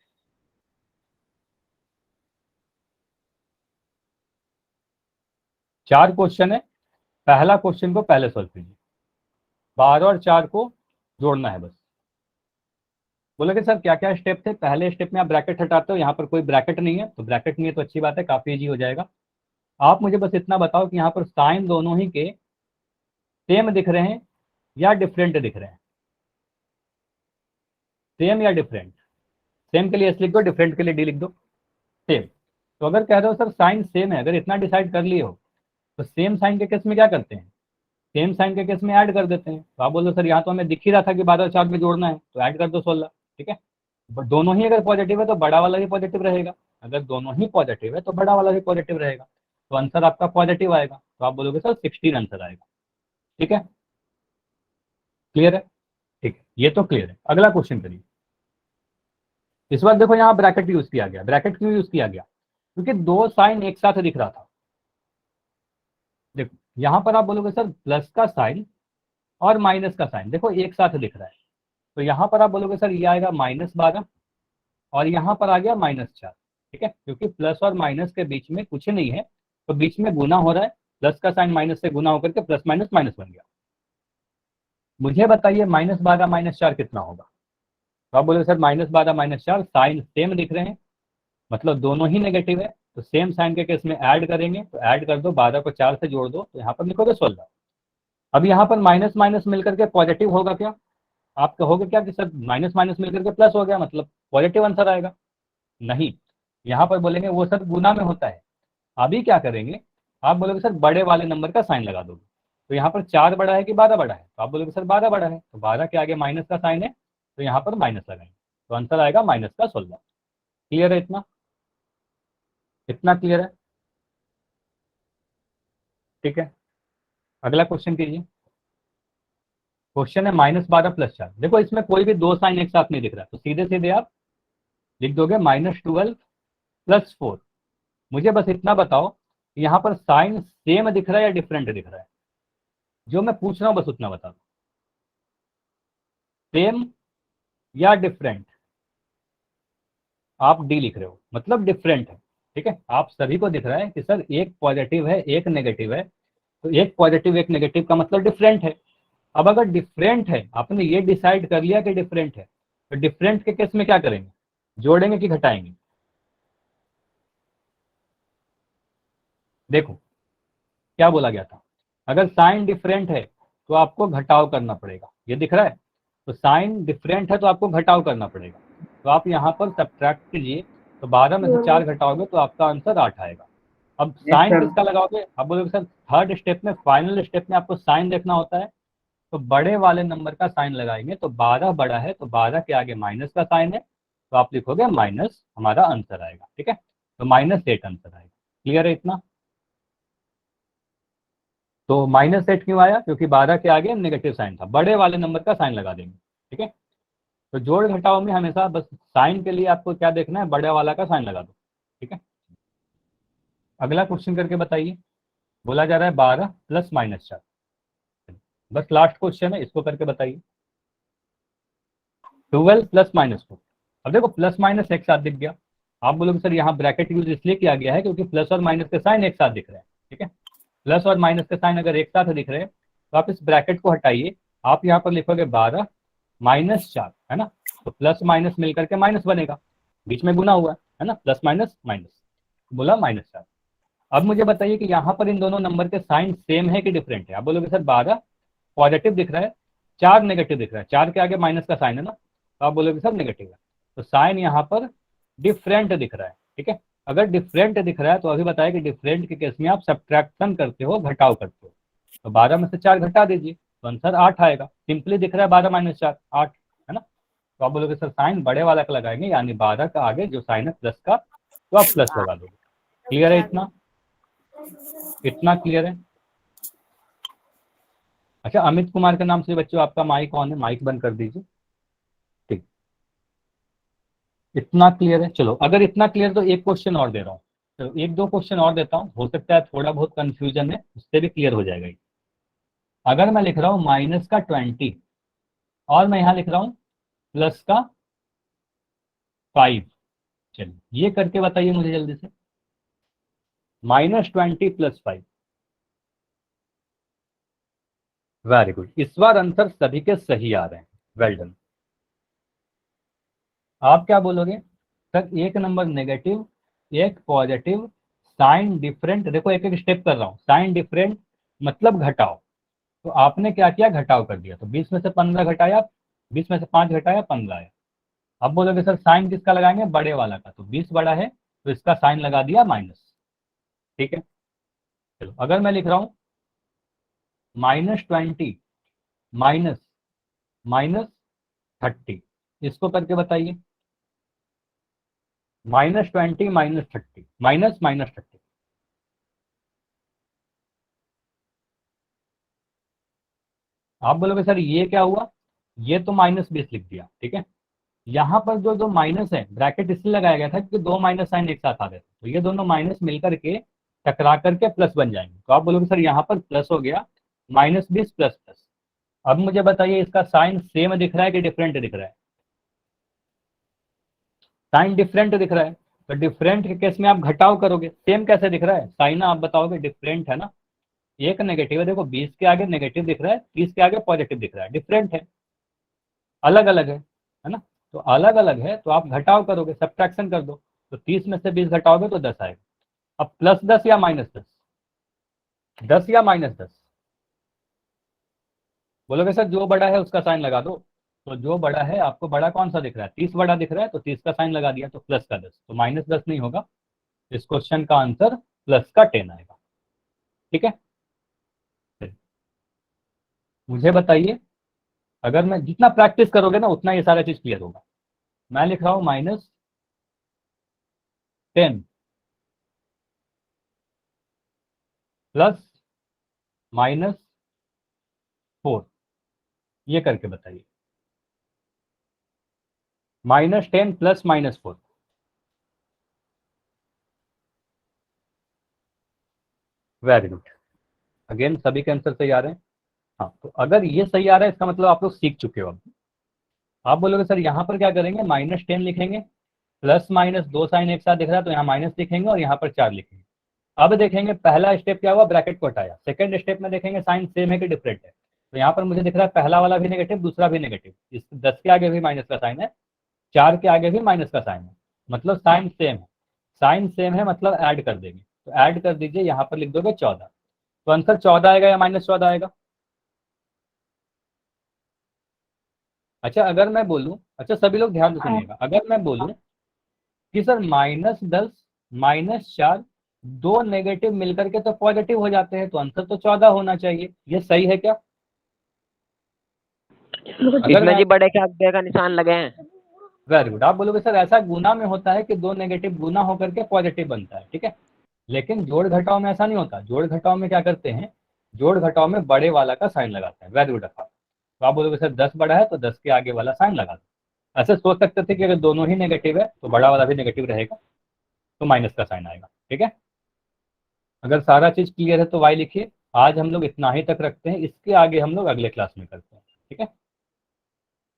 [SPEAKER 1] चार क्वेश्चन है, पहला क्वेश्चन को पहले सॉल्व कीजिए, 12 और 4 को जोड़ना है बस। बोलोगे सर क्या क्या स्टेप थे? पहले स्टेप में आप ब्रैकेट हटाते हो, यहाँ पर कोई ब्रैकेट नहीं है, तो ब्रैकेट नहीं है तो अच्छी बात है, काफी इजी हो जाएगा। आप मुझे बस इतना बताओ कि यहाँ पर साइन दोनों ही के सेम दिख रहे हैं या डिफरेंट दिख रहे हैं? सेम या डिफरेंट? सेम के लिए एस लिख दो, डिफरेंट के लिए डी लिख दो। सेम। तो अगर कह रहे हो सर साइन सेम है, अगर इतना डिसाइड कर लिए हो, तो सेम साइन के केस में क्या करते हैं? सेम साइन के केस में ऐड कर देते हैं। तो आप बोलो सर यहाँ तो हमें दिख ही रहा था कि 12 और 4 में जोड़ना है, तो ऐड कर दो 16। ठीक है, दोनों ही अगर पॉजिटिव है तो बड़ा वाला भी पॉजिटिव रहेगा, अगर दोनों ही पॉजिटिव है तो बड़ा वाला भी पॉजिटिव रहेगा, तो आंसर आपका पॉजिटिव आएगा। तो आप बोलोगे सर 16 आंसर आएगा। ठीक है, क्लियर है? ठीक है, ये तो क्लियर है। अगला क्वेश्चन करिए। इस बार देखो यहाँ ब्रैकेट यूज किया गया। ब्रैकेट क्यों यूज किया गया? क्योंकि दो साइन एक साथ दिख रहा था। देखो यहाँ पर आप बोलोगे सर प्लस का साइन और माइनस का साइन देखो एक साथ दिख रहा है, तो यहाँ पर आप बोलोगे सर ये आएगा -12 और यहाँ पर आ गया -4। ठीक है, क्योंकि प्लस और माइनस के बीच में कुछ नहीं है, तो बीच में गुना हो रहा है, प्लस का साइन माइनस से गुना होकर के प्लस माइनस माइनस बन गया। मुझे बताइए -12 -4 कितना होगा? तो आप बोलोगे सर -12 -4 साइन सेम दिख रहे हैं, मतलब दोनों ही नेगेटिव है, तो सेम साइन के केस में ऐड करेंगे, तो ऐड कर दो, 12 को 4 से जोड़ दो, तो यहाँ पर लिखोगे 16। अब यहाँ पर माइनस माइनस मिलकर के पॉजिटिव होगा क्या? आप कहोगे क्या कि सर माइनस माइनस मिलकर के प्लस हो गया, मतलब पॉजिटिव आंसर आएगा? नहीं, यहाँ पर बोलेंगे वो सर गुना में होता है। अभी क्या करेंगे, आप बोलोगे सर बड़े वाले नंबर का साइन लगा दोगे, तो यहाँ पर 4 बड़ा है कि 12 बड़ा है? तो आप बोलोगे सर 12 बड़ा है, तो 12 के आगे माइनस का साइन है, तो यहाँ पर माइनस लगाएंगे, तो आंसर आएगा -16। क्लियर है इतना? इतना क्लियर है? ठीक है, अगला क्वेश्चन कीजिए। क्वेश्चन है -12 + 4। देखो इसमें कोई भी दो साइन एक साथ नहीं दिख रहा, तो सीधे सीधे आप लिख दोगे -12 + 4। मुझे बस इतना बताओ यहाँ पर साइन सेम दिख रहा है या डिफरेंट दिख रहा है? जो मैं पूछ रहा हूँ बस उतना बता दो, सेम या डिफरेंट? आप डी लिख रहे हो, मतलब डिफरेंट है। ठीक है, आप सभी को दिख रहा है कि सर एक पॉजिटिव है एक नेगेटिव है, तो एक पॉजिटिव एक नेगेटिव का मतलब डिफरेंट है। अब अगर डिफरेंट है, आपने ये डिसाइड कर लिया कि डिफरेंट है, तो डिफरेंट के केस में क्या करेंगे? जोड़ेंगे कि घटाएंगे? देखो क्या बोला गया था, अगर साइन डिफरेंट है तो आपको घटाव करना पड़ेगा, ये दिख रहा है, तो साइन डिफरेंट है तो आपको घटाव करना पड़ेगा। तो आप यहाँ पर सब्ट्रैक्ट कीजिए, तो 12 में से 4 घटाओगे तो आपका आंसर 8 आएगा। अब साइन किसका लगाओगे? आप बोलोगे सर थर्ड स्टेप में, फाइनल स्टेप में आपको साइन देखना होता है, तो बड़े वाले नंबर का साइन लगाएंगे, तो 12 बड़ा है तो 12 के आगे माइनस का साइन है, तो आप लिखोगे माइनस, हमारा आंसर आएगा। ठीक है, तो -8 आंसर आएगा। क्लियर है इतना? तो -8 क्यों आया? क्योंकि 12 के आगे नेगेटिव साइन था, बड़े वाले नंबर का साइन लगा देंगे। ठीक है, तो जोड़ घटाव में हमेशा बस साइन के लिए आपको क्या देखना है, बड़े वाला का साइन लगा दो। ठीक है, अगला क्वेश्चन करके बताइए। बोला जा रहा है 12 + -4, बस लास्ट क्वेश्चन है, इसको करके बताइए। 12 + -4। अब देखो प्लस माइनस एक साथ दिख गया। आप बोलोगे सर यहाँ ब्रैकेट यूज इसलिए किया गया है क्योंकि प्लस और माइनस के साइन एक साथ दिख रहे हैं। ठीक है, प्लस और माइनस के साइन अगर एक साथ दिख रहे हैं तो आप इस ब्रैकेट को हटाइए, आप यहाँ पर लिखोगे 12 -4, है ना, तो प्लस माइनस मिलकर के माइनस बनेगा, बीच में गुना हुआ है ना, प्लस माइनस माइनस, बोला -4। अब मुझे बताइए कि यहाँ पर इन दोनों नंबर के साइन सेम है कि डिफरेंट है? आप बोलोगे सर 12 पॉजिटिव दिख रहा है, 4 नेगेटिव दिख रहा है, 4 के आगे माइनस का साइन है ना, तो आप बोलोगे सर नेगेटिव है, तो साइन यहाँ पर डिफरेंट दिख रहा है। ठीक है, अगर डिफरेंट दिख रहा है तो अभी बताया कि डिफरेंट के केस में आप सब्ट्रैक्शन करते हो, घटाव करते हो, तो 12 में से 4 घटा दीजिए, तो आंसर 8 आएगा। सिंपली दिख रहा है 12 - 4 8, है ना, तो आप बोलोगे सर साइन बड़े वाला का लगाएंगे, यानी 12 का आगे जो साइन है प्लस का, तो आप प्लस लगा दोगे। क्लियर है इतना? इतना क्लियर है? अच्छा, अमित कुमार के नाम से बच्चों आपका माइक ऑन है, माइक बंद कर दीजिए। ठीक, इतना क्लियर है? चलो अगर इतना क्लियर तो एक क्वेश्चन और दे रहा हूँ, तो एक दो क्वेश्चन और देता हूँ, हो सकता है थोड़ा बहुत कंफ्यूजन है, उससे भी क्लियर हो जाएगा ये। अगर मैं लिख रहा हूँ माइनस का 20 और मैं यहाँ लिख रहा हूँ प्लस का 5, चलिए ये करके बताइए मुझे जल्दी से। -20 + 5, वेरी गुड, इस बार आंसर सभी के सही आ रहे हैं, वेल डन। आप क्या बोलोगे सर? एक नंबर नेगेटिव, एक पॉजिटिव, साइन डिफरेंट, देखो एक एक स्टेप कर रहा हूँ, साइन डिफरेंट मतलब घटाओ, तो आपने क्या किया, घटाव कर दिया, तो 20 में से 15 घटाया, 20 में से 5 घटाया, 15 आया। अब बोलोगे सर साइन किसका लगाएंगे, बड़े वाला का, तो 20 बड़ा है तो इसका साइन लगा दिया माइनस, ठीक है। चलो अगर मैं लिख रहा हूँ -20 माइनस -30, इसको करके बताइए। -20 -30 माइनस -30, आप बोलोगे सर ये क्या हुआ, ये तो -20 लिख दिया, ठीक है। यहाँ पर जो जो माइनस है, ब्रैकेट इसलिए लगाया गया था क्योंकि दो माइनस साइन एक साथ आ गए थे, तो ये दोनों माइनस मिलकर के टकरा करके प्लस बन जाएंगे, तो आप बोलोगे सर यहाँ पर प्लस हो गया, -20 प्लस प्लस। अब मुझे बताइए इसका साइन सेम दिख रहा है कि डिफरेंट दिख रहा है? साइन डिफरेंट दिख रहा है, तो डिफरेंट के केस में आप घटाव करोगे, सेम कैसे दिख रहा है साइन, आप बताओगे डिफरेंट है ना, एक नेगेटिव है, देखो 20 के आगे नेगेटिव दिख रहा है, 30 के आगे पॉजिटिव दिख रहा है, डिफरेंट है, अलग अलग है ना। तो अलग अलग है तो आप घटाव करोगे, सब्ट्रैक्शन कर दो, तो 30 में से 20 घटाओगे तो 10 आएगा। अब +10 या -10, 10 या -10, बोलोगे सर जो बड़ा है उसका साइन लगा दो, तो जो बड़ा है, आपको बड़ा कौन सा दिख रहा है, 30 बड़ा दिख रहा है, तो 30 का साइन लगा दिया, तो प्लस का 10, तो -10 नहीं होगा, इस क्वेश्चन का आंसर प्लस का 10 आएगा, ठीक है। मुझे बताइए, अगर मैं जितना प्रैक्टिस करोगे ना उतना ये सारा चीज क्लियर होगा। मैं लिख रहा हूं -10 प्लस -4, ये करके बताइए। -10 प्लस -4, वेरी गुड, अगेन सभी के आंसर सही आ रहे हैं। हाँ, तो अगर ये सही आ रहा है इसका मतलब आप लोग सीख चुके हो। अब आप बोलोगे सर यहाँ पर क्या करेंगे, -10 लिखेंगे, प्लस माइनस दो साइन एक साथ दिख रहा है तो यहाँ माइनस लिखेंगे और यहाँ पर 4 लिखेंगे। अब देखेंगे पहला स्टेप क्या हुआ, ब्रैकेट को हटाया, सेकंड स्टेप में देखेंगे साइन सेम है कि डिफरेंट है, तो यहाँ पर मुझे दिख रहा है पहला वाला भी नेगेटिव, दूसरा भी नेगेटिव, इस 10 के आगे भी माइनस का साइन है, 4 के आगे भी माइनस का साइन है, मतलब साइन सेम है, साइन सेम है मतलब ऐड कर देंगे, तो ऐड कर दीजिए, यहाँ पर लिख दोगे 14, तो आंसर 14 आएगा या -14 आएगा? अच्छा अगर मैं बोलूं, अच्छा सभी लोग ध्यान से सुनिएगा, अगर मैं बोलूं कि सर -10 -4 दो नेगेटिव मिलकर के तो पॉजिटिव हो जाते हैं, तो आंसर तो 14 होना चाहिए, ये सही है क्या? अगर
[SPEAKER 4] इसमें
[SPEAKER 1] मैं
[SPEAKER 4] जी बड़े के आगे का निशान लगे हैं।
[SPEAKER 1] वेरी गुड, आप बोलोगे सर ऐसा गुना में होता है कि दो नेगेटिव गुना होकर के पॉजिटिव बनता है, ठीक है, लेकिन जोड़ घटाव में ऐसा नहीं होता, जोड़ घटाव में क्या करते हैं, जोड़ घटाव में बड़े वाला का साइन लगाते हैं, वेरी गुड। तो आप बोलोगे सर 10 बड़ा है तो 10 के आगे वाला साइन लगा दो, ऐसे सोच सकते थे कि अगर दोनों ही नेगेटिव है तो बड़ा वाला भी नेगेटिव रहेगा, तो माइनस का साइन आएगा, ठीक है। अगर सारा चीज क्लियर है तो वाई लिखिए। आज हम लोग इतना ही तक रखते हैं, इसके आगे हम लोग अगले क्लास में करते हैं, ठीक है।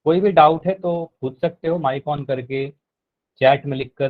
[SPEAKER 1] कोई भी डाउट है तो पूछ सकते हो माइक ऑन करके, चैट में लिखकर।